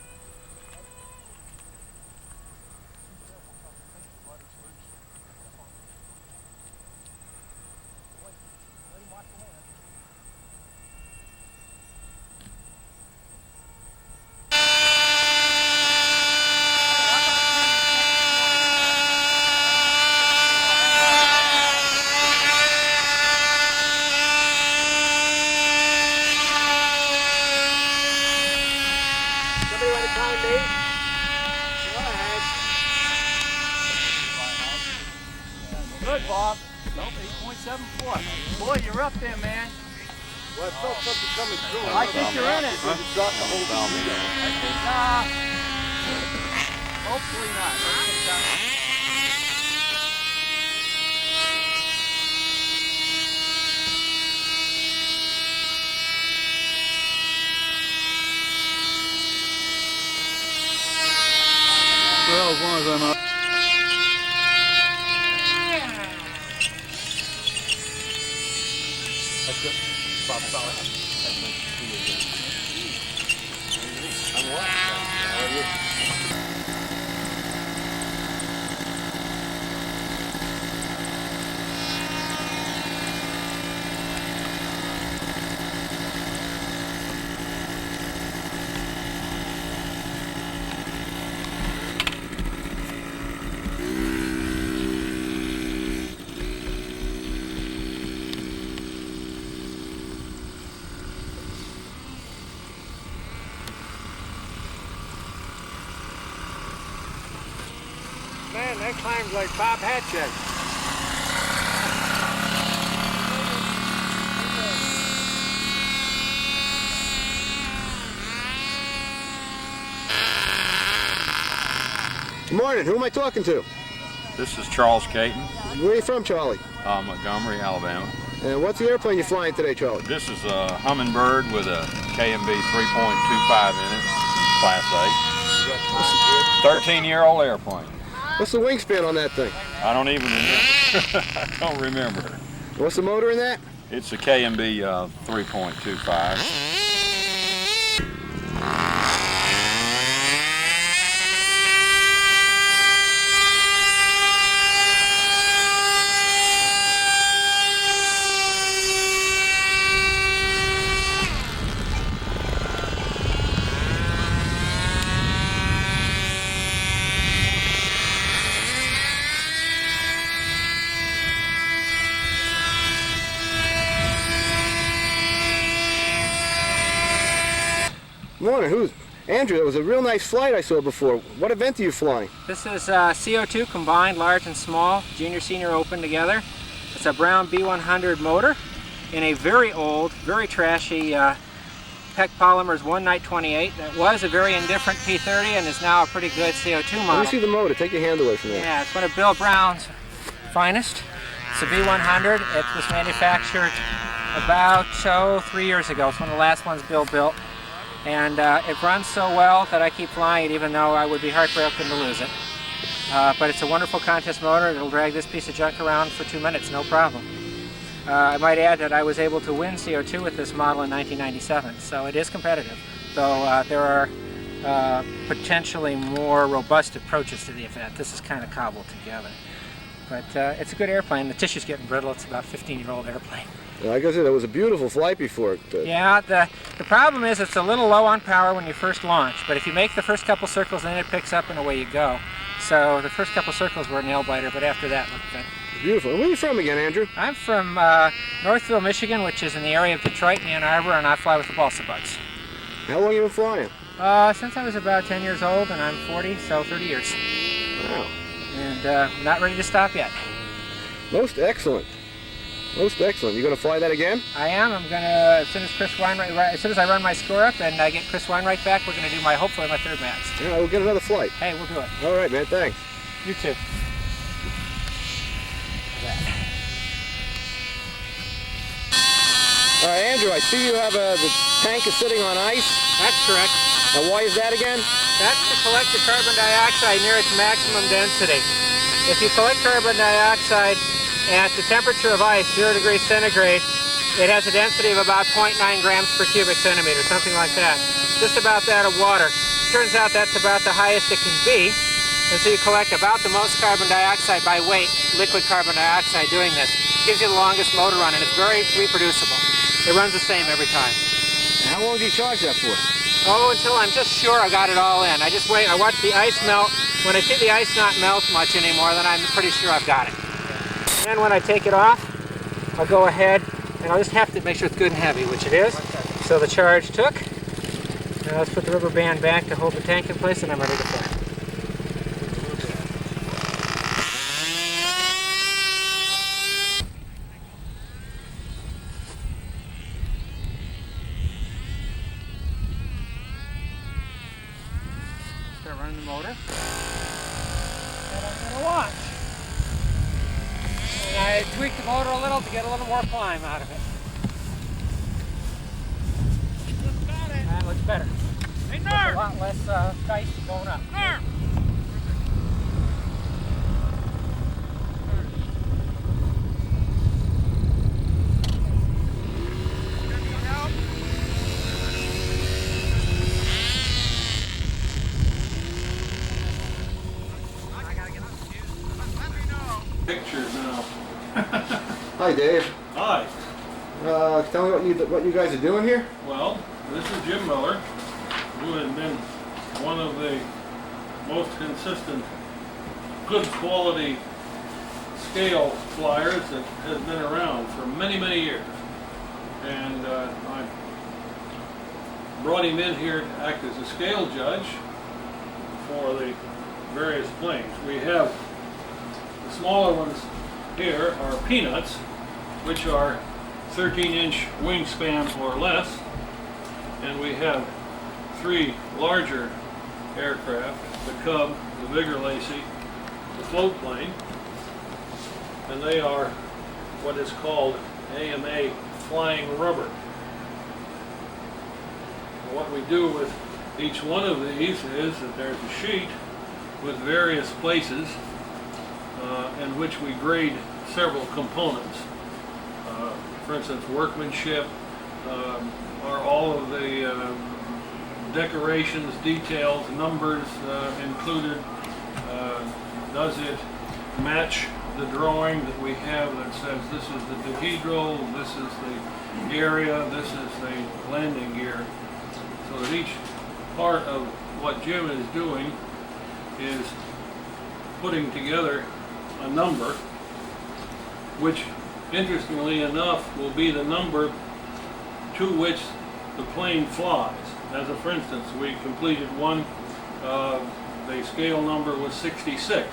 Good, Bob. Nope, 8.74. Boy, you're up there, man. Well, I felt something coming through. I think you're in it. Hopefully not. Well, as long as I'm not. That's good. Bob, solid. I'm well. How are you? Man, that climbs like Bob Hatchett. Good morning. Who am I talking to? This is Charles Caton, Where are you from, Charlie? Montgomery, Alabama. And what's the airplane you're flying today, Charlie? This is a Hummingbird with a KMB 3.25 in it, Class 8. 13-year-old airplane. What's the wingspan on that thing? I don't even remember. I don't remember. What's the motor in that? It's a KMB 3.25. Morning. Who's Andrew? That was a real nice flight I saw before. What event are you flying? This is CO2 combined, large and small, junior, senior open together. It's a Brown B100 motor in a very old, very trashy Peck Polymers One Night 28. That was a very indifferent P30 and is now a pretty good CO2 model. Let me see the motor. Take your hand away from that. Yeah, it's one of Bill Brown's finest. It's a B100. It was manufactured about 3 years ago. It's one of the last ones Bill built. And it runs so well that I keep flying it even though I would be heartbroken to lose it. But it's a wonderful contest motor. It'll drag this piece of junk around for 2 minutes, no problem. I might add that I was able to win CO2 with this model in 1997, so it is competitive, though there are potentially more robust approaches to the event. This is kind of cobbled together. But it's a good airplane. The tissue's getting brittle. It's about a 15-year-old airplane. Like I said, it was a beautiful flight before. Yeah, the problem is it's a little low on power when you first launch, but if you make the first couple circles, then it picks up and away you go. So the first couple circles were a nail-biter, but after that, looked good. Beautiful. Where are you from again, Andrew? I'm from Northville, Michigan, which is in the area of Detroit and Ann Arbor, and I fly with the balsa bugs. How long have you been flying? Since I was about 10 years old, and I'm 40, so 30 years. Wow. And I'm not ready to stop yet. Most excellent. Most excellent. You going to fly that again? I am. I'm going to, as soon as I run my score up and I get Chris Weinreich back, we're going to do hopefully my third max. Yeah, we'll get another flight. Hey, we'll do it. All right, man. Thanks. You too. All right, Andrew, I see you have the tank is sitting on ice. That's correct. Now, why is that again? That's to collect the carbon dioxide near its maximum density. If you collect carbon dioxide at the temperature of ice, 0 degrees centigrade, it has a density of about 0.9 grams per cubic centimeter, something like that. Just about that of water. Turns out that's about the highest it can be, and so you collect about the most carbon dioxide by weight, liquid carbon dioxide, doing this. Gives you the longest motor run, and it's very reproducible. It runs the same every time. And how long do you charge that for? Oh, until I'm just sure I got it all in. I just wait, I watch the ice melt. When I see the ice not melt much anymore, then I'm pretty sure I've got it. And when I take it off, I'll go ahead and I'll just have to make sure it's good and heavy, which it is. So the charge took. Now let's put the rubber band back to hold the tank in place, and I'm ready to fly. running the motor. And I'm going to watch. And I tweaked the motor a little to get a little more climb out of it. That looks better. Hey, a lot less dice going up. Pictures now. Hi, Dave. Hi. Tell me what you guys are doing here. Well, this is Jim Miller, who has been one of the most consistent, good quality scale flyers that has been around for many, many years. And I brought him in here to act as a scale judge for the various planes. We have the smaller ones here are Peanuts, which are 13-inch wingspan or less, and we have 3 larger aircraft, the Cub, the Bigger Lacey, the float plane, and they are what is called AMA flying rubber. What we do with each one of these is that there's a sheet with various places in which we grade several components. For instance, workmanship, are all of the decorations, details, numbers included? Does it match the drawing that we have that says this is the dihedral, this is the area, this is the landing gear? So that each part of what Jim is doing is putting together a number, which interestingly enough will be the number to which the plane flies. As a for instance, we completed one, the scale number was 66.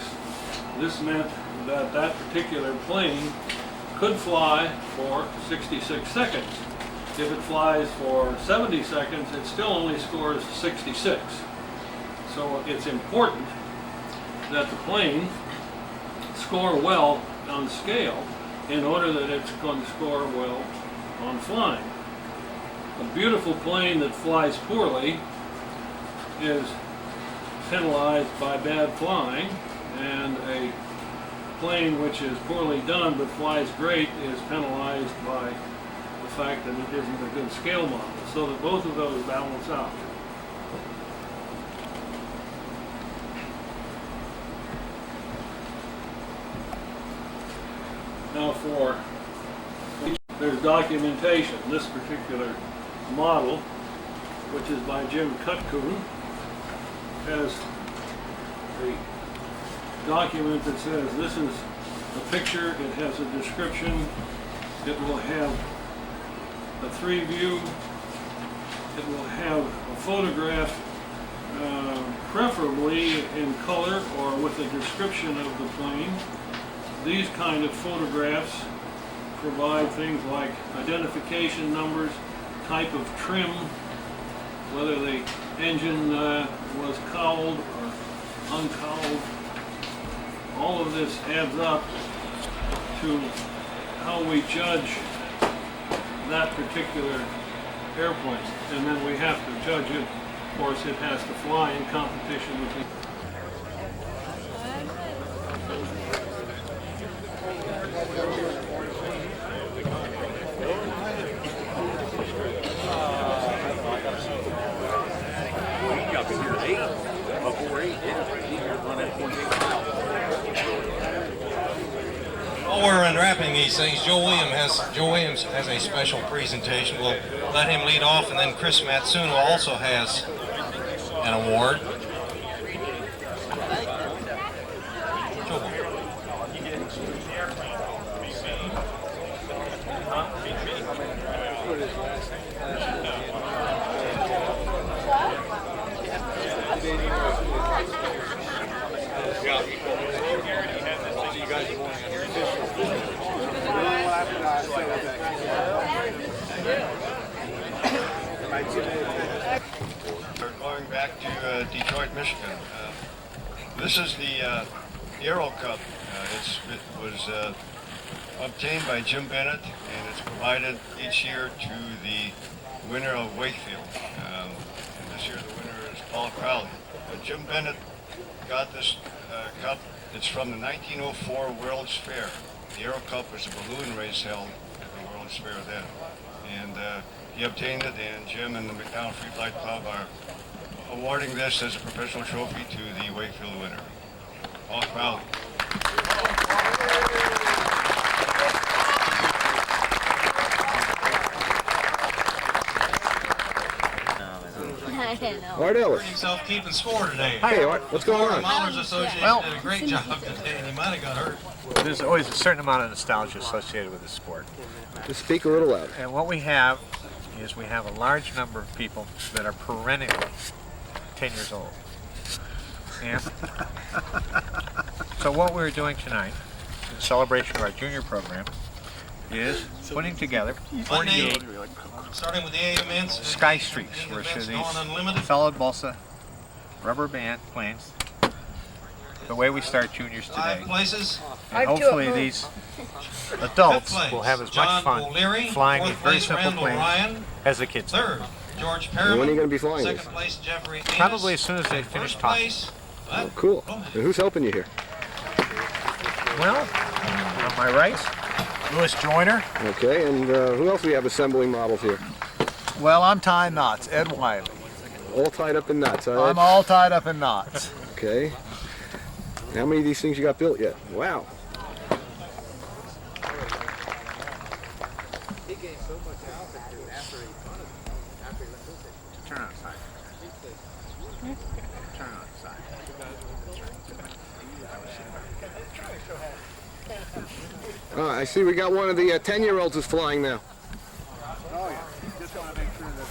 This meant that that particular plane could fly for 66 seconds. If it flies for 70 seconds, it still only scores 66. So it's important that the plane score well on scale in order that it's going to score well on flying. A beautiful plane that flies poorly is penalized by bad flying, and a plane which is poorly done but flies great is penalized by the fact that it isn't a good scale model, so that both of those balance out. Now there's documentation. This particular model, which is by Jim Cutcoon, has a document that says this is a picture, it has a description, it will have a 3-view, it will have a photograph, preferably in color or with a description of the plane. These kind of photographs provide things like identification numbers, type of trim, whether the engine was cowled or uncowled. All of this adds up to how we judge that particular airplane. And then we have to judge it. Of course, it has to fly in competition with the While we're unwrapping these things, Joe Williams has a special presentation. We'll let him lead off, and then Chris Matsuno also has an award. We're going back to Detroit, Michigan. This is the Aero Cup. It was obtained by Jim Bennett, and it's provided each year to the winner of Wakefield. And this year the winner is Paul Crowley. Jim Bennett got this cup. It's from the 1904 World's Fair. The Aero Cup was a balloon race held at the World's Fair then. And he obtained it, and Jim and the McDonald Free Flight Club are awarding this as a professional trophy to the Wakefield winner. Paul Crowley. Art Ellis. Himself keeping score today. Hey, Art, what's going on? Modelers Association did a great job today, and he might have got hurt. There's always a certain amount of nostalgia associated with the sport. Just speak a little louder. And what we have is we have a large number of people that are perennially 10 years old. And so what we're doing tonight, in celebration of our junior program, is putting together 48 starting with the AMNs, Sky Streaks, which are these solid balsa rubber band planes. The way we start juniors today. Places. And hopefully these adults will have as much fun flying these very simple planes as the kids do. Third, George Perriman. When are you going to be flying Second this? place, Jeffrey Enos. Probably as soon as they finish talking. Oh, cool. And who's helping you here? Well, on my right, Louis Joyner. Okay, and who else do we have assembling models here? Well, I'm tying knots, Ed Wiley. All tied up in knots, huh? I'm all tied up in knots. Okay. How many of these things you got built yet? Wow. Turn outside. Turn outside. I see we got one of the 10-year-olds is flying now. Oh yeah, just want to make sure that.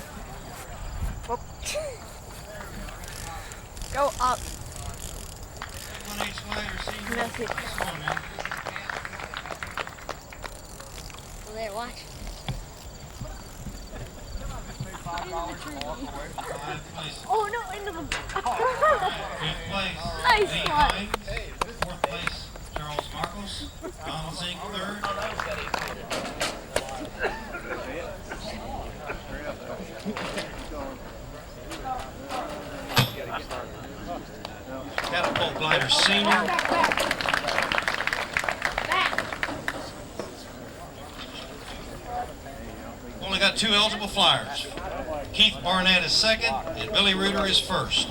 Go up. Well, there, watch. Oh no, into the. Nice one. Fourth place, Charles Marcos. Donald Zink, third. Catapult glider senior. Only got 2 eligible flyers. Keith Barnett is second, and Billy Reuter is first.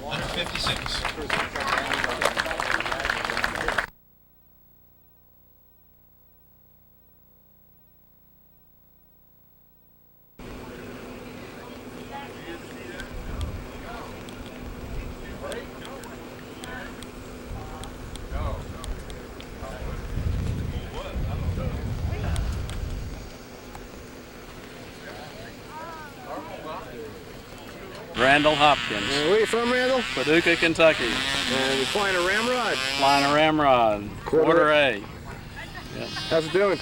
156. Randall Hopkins. Where are you from, Randall? Paducah, Kentucky. And you're flying a ramrod? Flying a ramrod. Quarter A. Yep. How's it doing?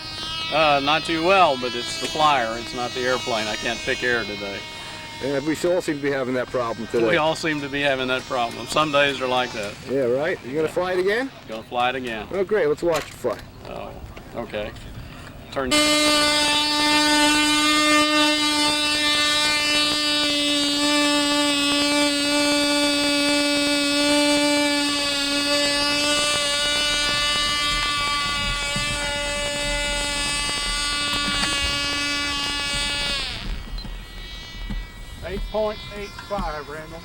Not too well, but it's the flyer. It's not the airplane. I can't pick air today. And we all seem to be having that problem today. We all seem to be having that problem. Some days are like that. Yeah, right? You gonna fly it again? Gonna fly it again. Oh, great. Let's watch you fly. Oh, okay. Turn. 8.85, Randall.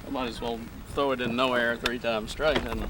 I might as well throw it in no air 3 times straight, and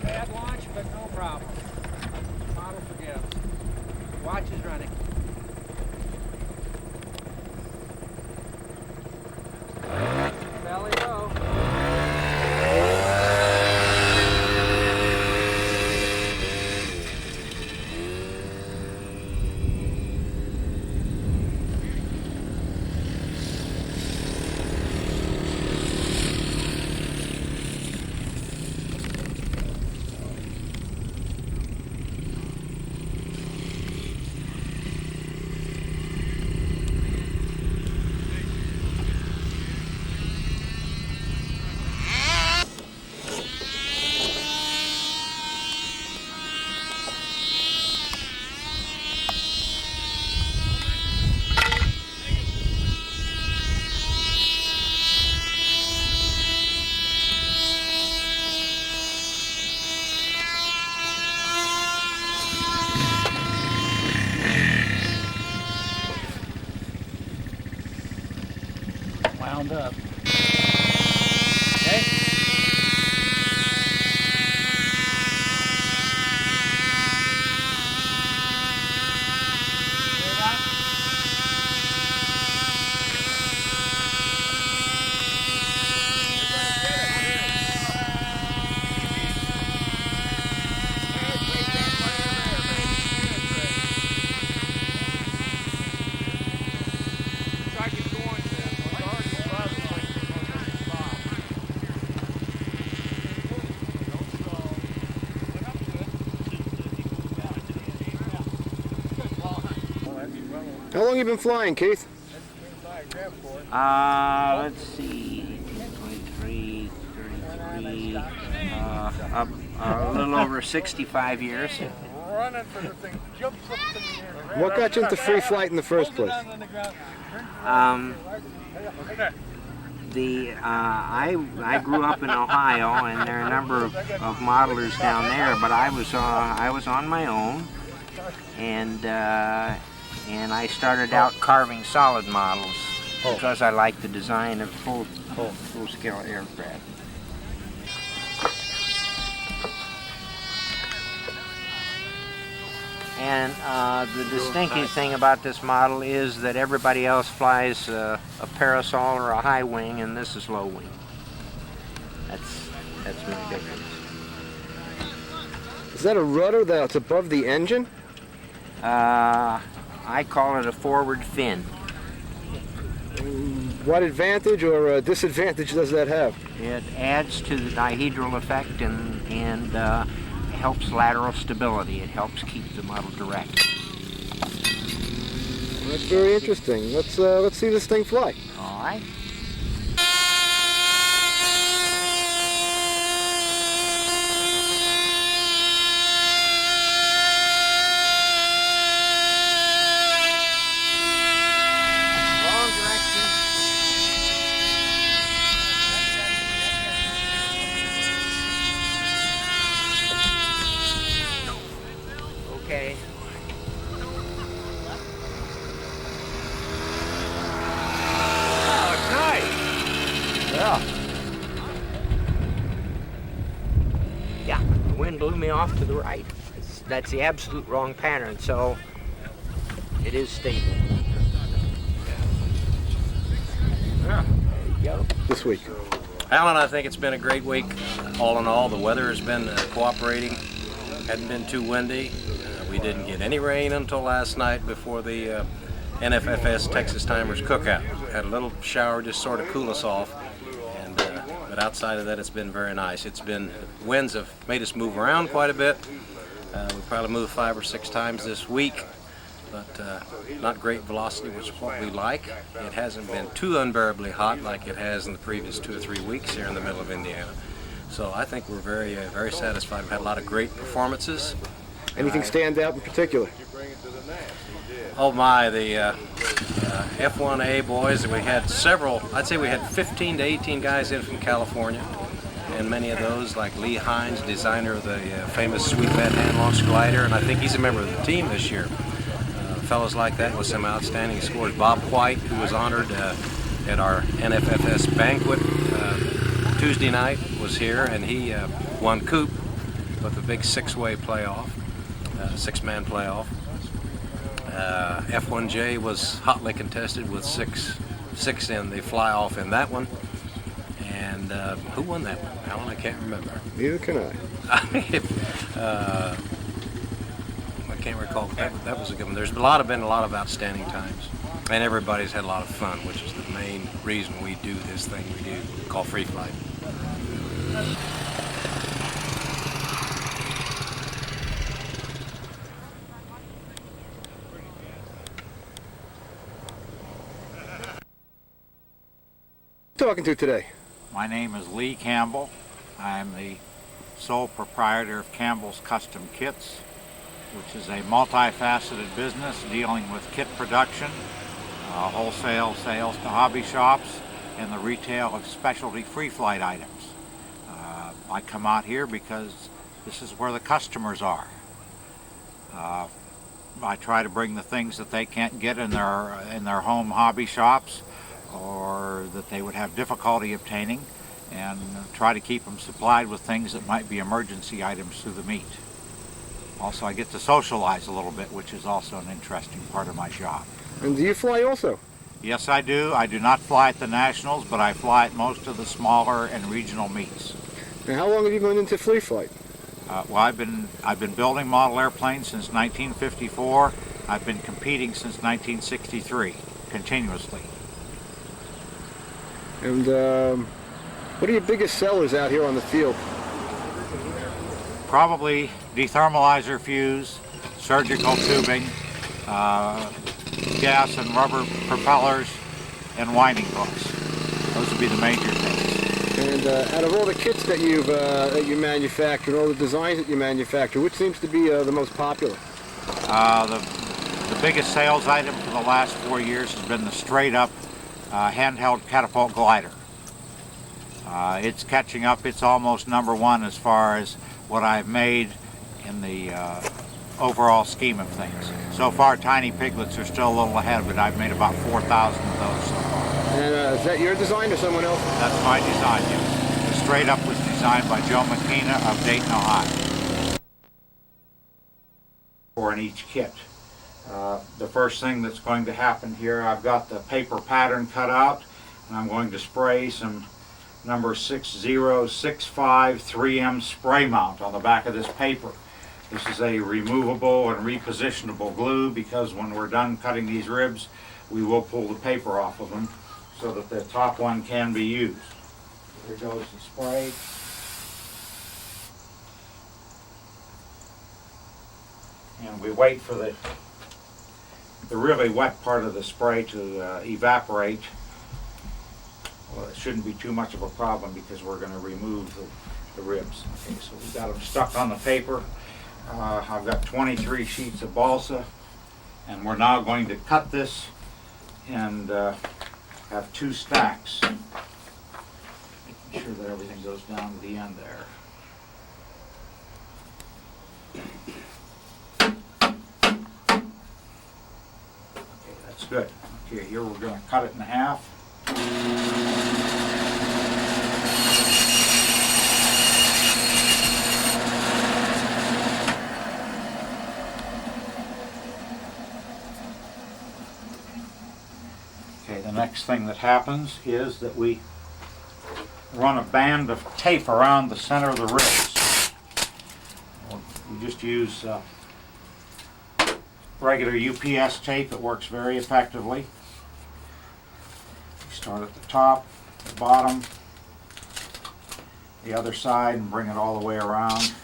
Bad launch, but no problem. Model forgives. Watch is running. Belly low. Wound up. Okay. How long you been flying, Keith? Let's see, 23, 33, a little over 65 years. Running for the thing, jumps up in the air. What got you into free flight in the first place? I grew up in Ohio, and there are a number of modelers down there, but I was on my own, and I started out carving solid models because I like the design of full-scale aircraft. And the distinctive thing about this model is that everybody else flies a parasol or a high wing, and this is low wing. That's my difference. Is that a rudder that's above the engine? I call it a forward fin. What advantage or disadvantage does that have? It adds to the dihedral effect and helps lateral stability. It helps keep the model direct. That's very interesting. Let's see this thing fly. All right. Okay. Oh, nice. Yeah. Yeah, the wind blew me off to the right. That's the absolute wrong pattern, so it is stable. Yeah, there you go. This week. Alan, I think it's been a great week. All in all, the weather has been cooperating. Hadn't been too windy. We didn't get any rain until last night before the NFFS Texas Timers cookout. Had a little shower just sort of cool us off, and but outside of that, it's been very nice. Winds have made us move around quite a bit. We probably moved 5 or 6 times this week, but not great velocity, which is what we like. It hasn't been too unbearably hot like it has in the previous 2 or 3 weeks here in the middle of Indiana. So I think we're very, very satisfied. We've had a lot of great performances. Anything stand out in particular? Oh my, the F1A boys, we had several, I'd say we had 15 to 18 guys in from California, and many of those, like Lee Hines, designer of the famous Sweet Bed hand-launched glider, and I think he's a member of the team this year. Fellows like that with some outstanding scores. Bob White, who was honored at our NFFS banquet Tuesday night, was here, and he won coupe with a big six-way playoff, six-man playoff. F1J was hotly contested with six in the fly-off in that one. And who won that one? Alan, I can't remember. Neither can I. I can't recall. That was a good one. There's been a lot of outstanding times, and everybody's had a lot of fun, which is the main reason we do this thing we do, called free flight. Talking to today? My name is Lee Campbell. I'm the sole proprietor of Campbell's Custom Kits, which is a multifaceted business dealing with kit production, wholesale sales to hobby shops, and the retail of specialty free flight items. I come out here because this is where the customers are. I try to bring the things that they can't get in their home hobby shops, or that they would have difficulty obtaining, and try to keep them supplied with things that might be emergency items through the meet. Also, I get to socialize a little bit, which is also an interesting part of my job. And do you fly also? Yes, I do. I do not fly at the Nationals, but I fly at most of the smaller and regional meets. And how long have you been into free flight? Well, I've been building model airplanes since 1954. I've been competing since 1963, continuously. And what are your biggest sellers out here on the field? Probably dethermalizer fuse, surgical tubing, gas and rubber propellers, and winding hooks. Those would be the major things. And out of all the kits that you manufacture, and all the designs that you manufacture, which seems to be the most popular? The biggest sales item for the last 4 years has been the straight-up handheld catapult glider. It's catching up. It's almost #1 as far as what I've made in the overall scheme of things. So far, Tiny Piglets are still a little ahead, but I've made about 4,000 of those so far. And is that your design or someone else? That's my design, yes. The straight up was designed by Joe McKenna of Dayton, Ohio. For in each kit. The first thing that's going to happen here, I've got the paper pattern cut out, and I'm going to spray some number 6065 3M spray mount on the back of this paper. This is a removable and repositionable glue, because when we're done cutting these ribs, we will pull the paper off of them so that the top one can be used. Here goes the spray. And we wait for the really wet part of the spray to evaporate. Well, it shouldn't be too much of a problem because we're going to remove the ribs. Okay, so we've got them stuck on the paper. I've got 23 sheets of balsa, and we're now going to cut this and have 2 stacks. Making sure that everything goes down to the end there. Okay, that's good. Okay, here we're going to cut it in half. Okay, the next thing that happens is that we run a band of tape around the center of the ribs. We just use regular UPS tape. It works very effectively. We start at the top, the bottom, the other side, and bring it all the way around.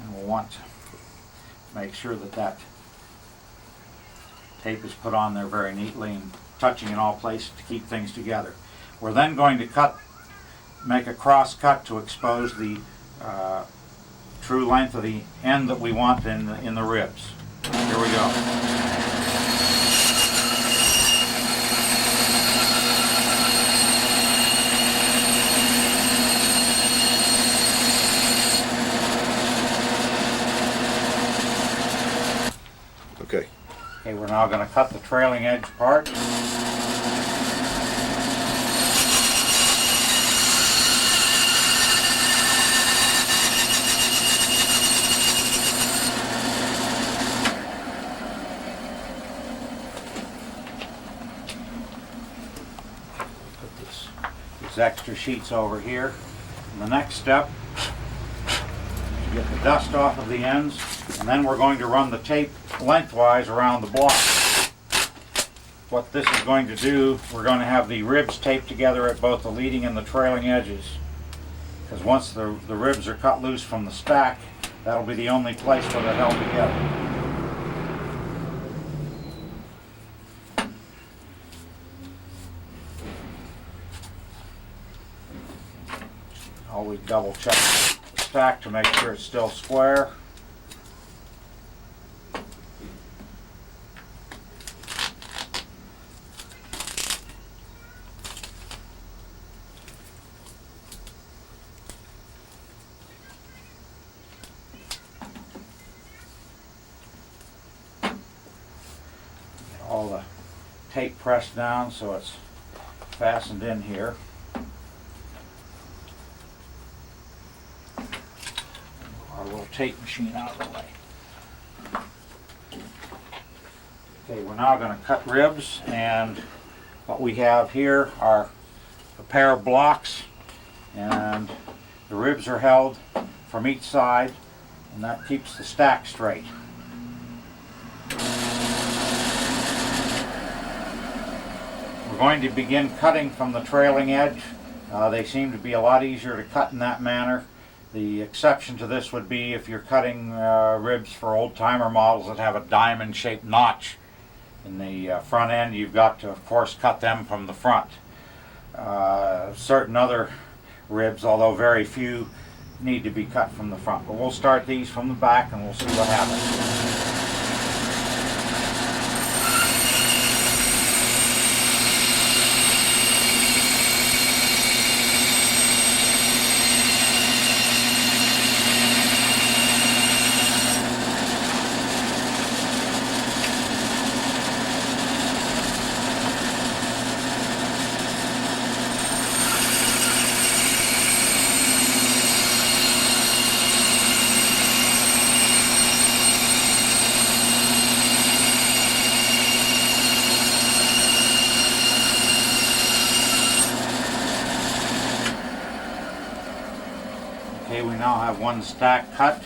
And we'll want to make sure that that tape is put on there very neatly and touching in all places to keep things together. We're then going to make a cross cut to expose the true length of the end that we want in the ribs. Here we go. Okay. Okay, we're now going to cut the trailing edge part. these extra sheets over here. And the next step, get the dust off of the ends, and then we're going to run the tape lengthwise around the block. What this is going to do, we're going to have the ribs taped together at both the leading and the trailing edges. Because once the ribs are cut loose from the stack, that'll be the only place where they're held together. Always double check the stack to make sure it's still square. All the tape pressed down so it's fastened in here. Our little tape machine out of the way. Okay, we're now going to cut ribs, and what we have here are a pair of blocks, and the ribs are held from each side, and that keeps the stack straight. We're going to begin cutting from the trailing edge. They seem to be a lot easier to cut in that manner. The exception to this would be if you're cutting ribs for old-timer models that have a diamond-shaped notch in the front end. You've got to, of course, cut them from the front. Certain other ribs, although very few, need to be cut from the front. But we'll start these from the back and we'll see what happens. Okay, we now have one stack cut,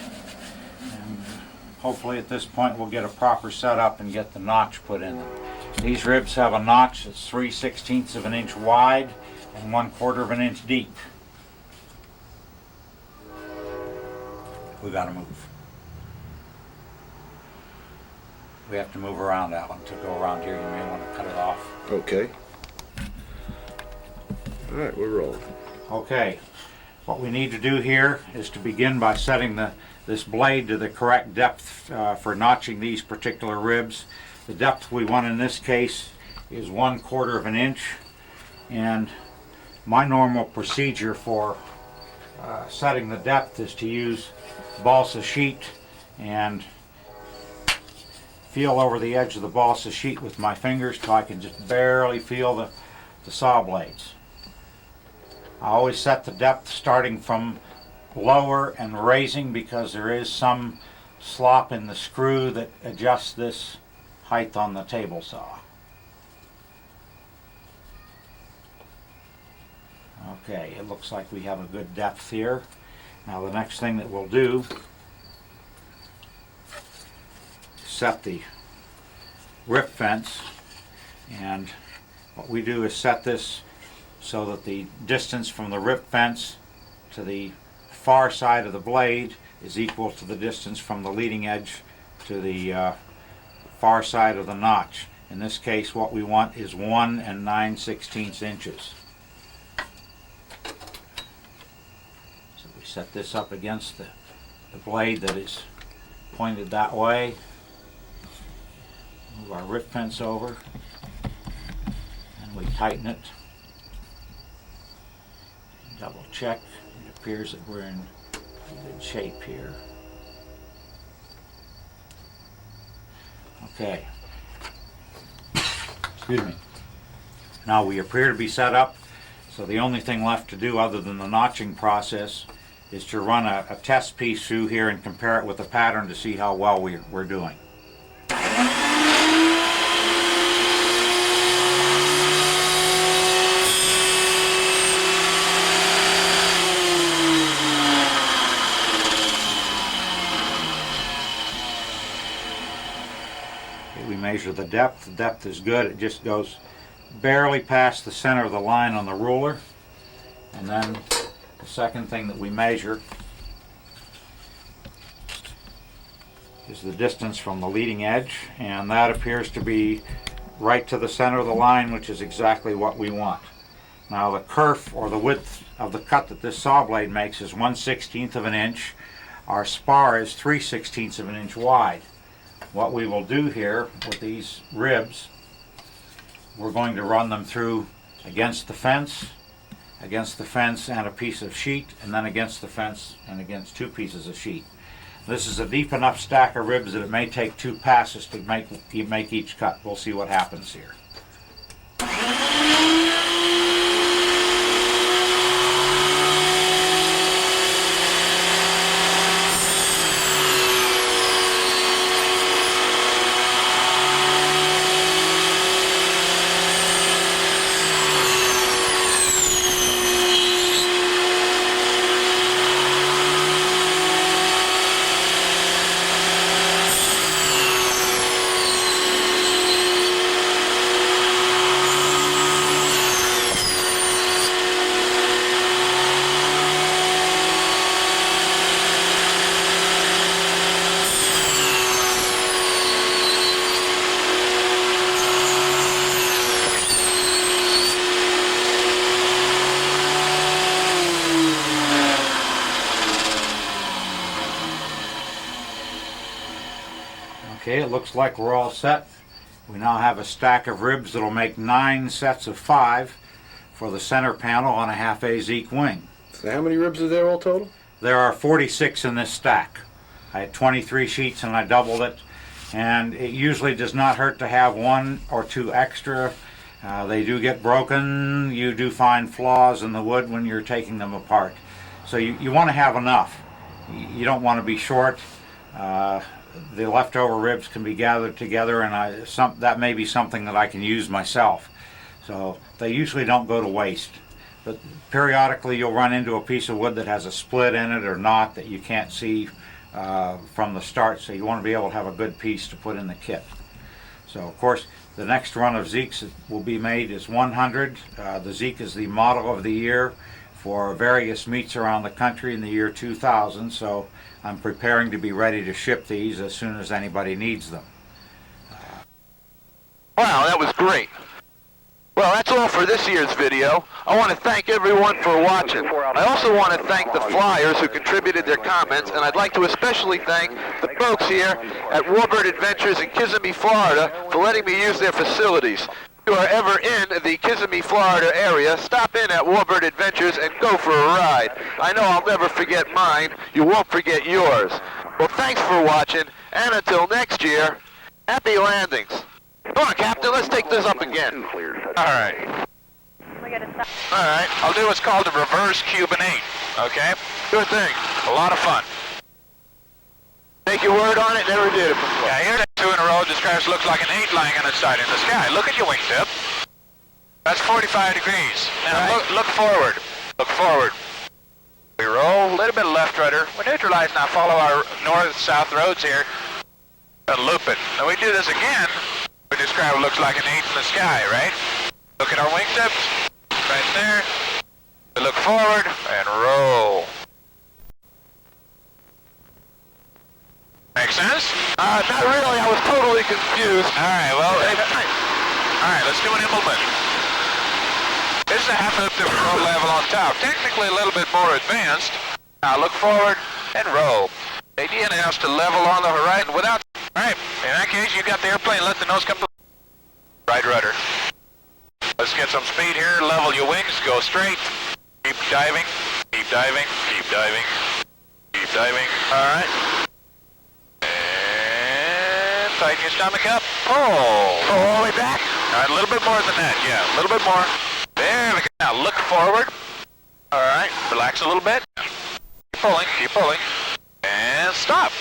and hopefully at this point we'll get a proper setup and get the notch put in them. These ribs have a notch that's 3/16 of an inch wide and 1/4 of an inch deep. We gotta move. We have to move around, Alan. To go around here, you may want to cut it off. Okay. All right, we're rolling. Okay. What we need to do here is to begin by setting this blade to the correct depth for notching these particular ribs. The depth we want in this case is 1/4 of an inch, and my normal procedure for setting the depth is to use balsa sheet and feel over the edge of the balsa sheet with my fingers till I can just barely feel the saw blades. I always set the depth starting from lower and raising because there is some slop in the screw that adjusts this height on the table saw. Okay, it looks like we have a good depth here. Now the next thing that we'll do is set the rip fence, and what we do is set this so that the distance from the rip fence to the far side of the blade is equal to the distance from the leading edge to the far side of the notch. In this case, what we want is 1 9/16 inches. So we set this up against the blade that is pointed that way. Move our rip fence over, and we tighten it. Double check. It appears that we're in good shape here. Okay. Excuse me. Now we appear to be set up, so the only thing left to do other than the notching process is to run a test piece through here and compare it with the pattern to see how well we're doing. measure the depth. The depth is good. It just goes barely past the center of the line on the ruler. And then the second thing that we measure is the distance from the leading edge, and that appears to be right to the center of the line, which is exactly what we want. Now the kerf, or the width of the cut that this saw blade makes, is 1/16 of an inch. Our spar is 3/16 of an inch wide. What we will do here with these ribs, we're going to run them through against the fence and a piece of sheet, and then against the fence and against 2 pieces of sheet. This is a deep enough stack of ribs that it may take 2 passes to make each cut. We'll see what happens here. Okay, it looks like we're all set. We now have a stack of ribs that'll make 9 sets of 5 for the center panel on a half-A Zeke wing. So how many ribs are there all total? There are 46 in this stack. I had 23 sheets and I doubled it, and it usually does not hurt to have 1 or 2 extra. They do get broken. You do find flaws in the wood when you're taking them apart. So you want to have enough. You don't want to be short. The leftover ribs can be gathered together, and that may be something that I can use myself. So they usually don't go to waste. But periodically you'll run into a piece of wood that has a split in it or not that you can't see from the start, so you want to be able to have a good piece to put in the kit. So of course the next run of Zekes that will be made is 100. The Zeke is the model of the year for various meets around the country in the year 2000, so I'm preparing to be ready to ship these as soon as anybody needs them. Wow, that was great. Well, that's all for this year's video. I want to thank everyone for watching. I also want to thank the flyers who contributed their comments, and I'd like to especially thank the folks here at Warbird Adventures in Kissimmee, Florida, for letting me use their facilities. If you are ever in the Kissimmee, Florida area, stop in at Warbird Adventures and go for a ride. I know I'll never forget mine. You won't forget yours. Well, thanks for watching, and until next year, happy landings. Come on, Captain, let's take this up again. All right. All right, I'll do what's called a reverse Cuban 8, okay? Good thing. A lot of fun. Take your word on it, never did it before. Yeah, here it is, 2 in a row. This crash looks like an 8 lying on its side in the sky. Look at your wingtip. That's 45 degrees. Now Right. look forward. Look forward. We roll, a little bit of left rudder. We're neutralized now. Follow our north-south roads here. And loop it. Now we do this again. We describe it looks like an 8 in the sky, right? Look at our wingtips. Right there. We look forward and roll. Make sense? Not really. I was totally confused. All right, well, all right, let's do an implement. This is a half loop that we roll level on top. Technically a little bit more advanced. Now look forward and roll. The idea now is to level on the horizon without... All right, in that case, you got the airplane. Let the nose come to... Right rudder. Let's get some speed here. Level your wings. Go straight. Keep diving. Keep diving. Keep diving. Keep diving. All right. And tighten your stomach up. Pull. All the way back? All right, a little bit more than that. Yeah, a little bit more. There we go. Now look forward. All right. Relax a little bit. Keep pulling. Keep pulling. And stop.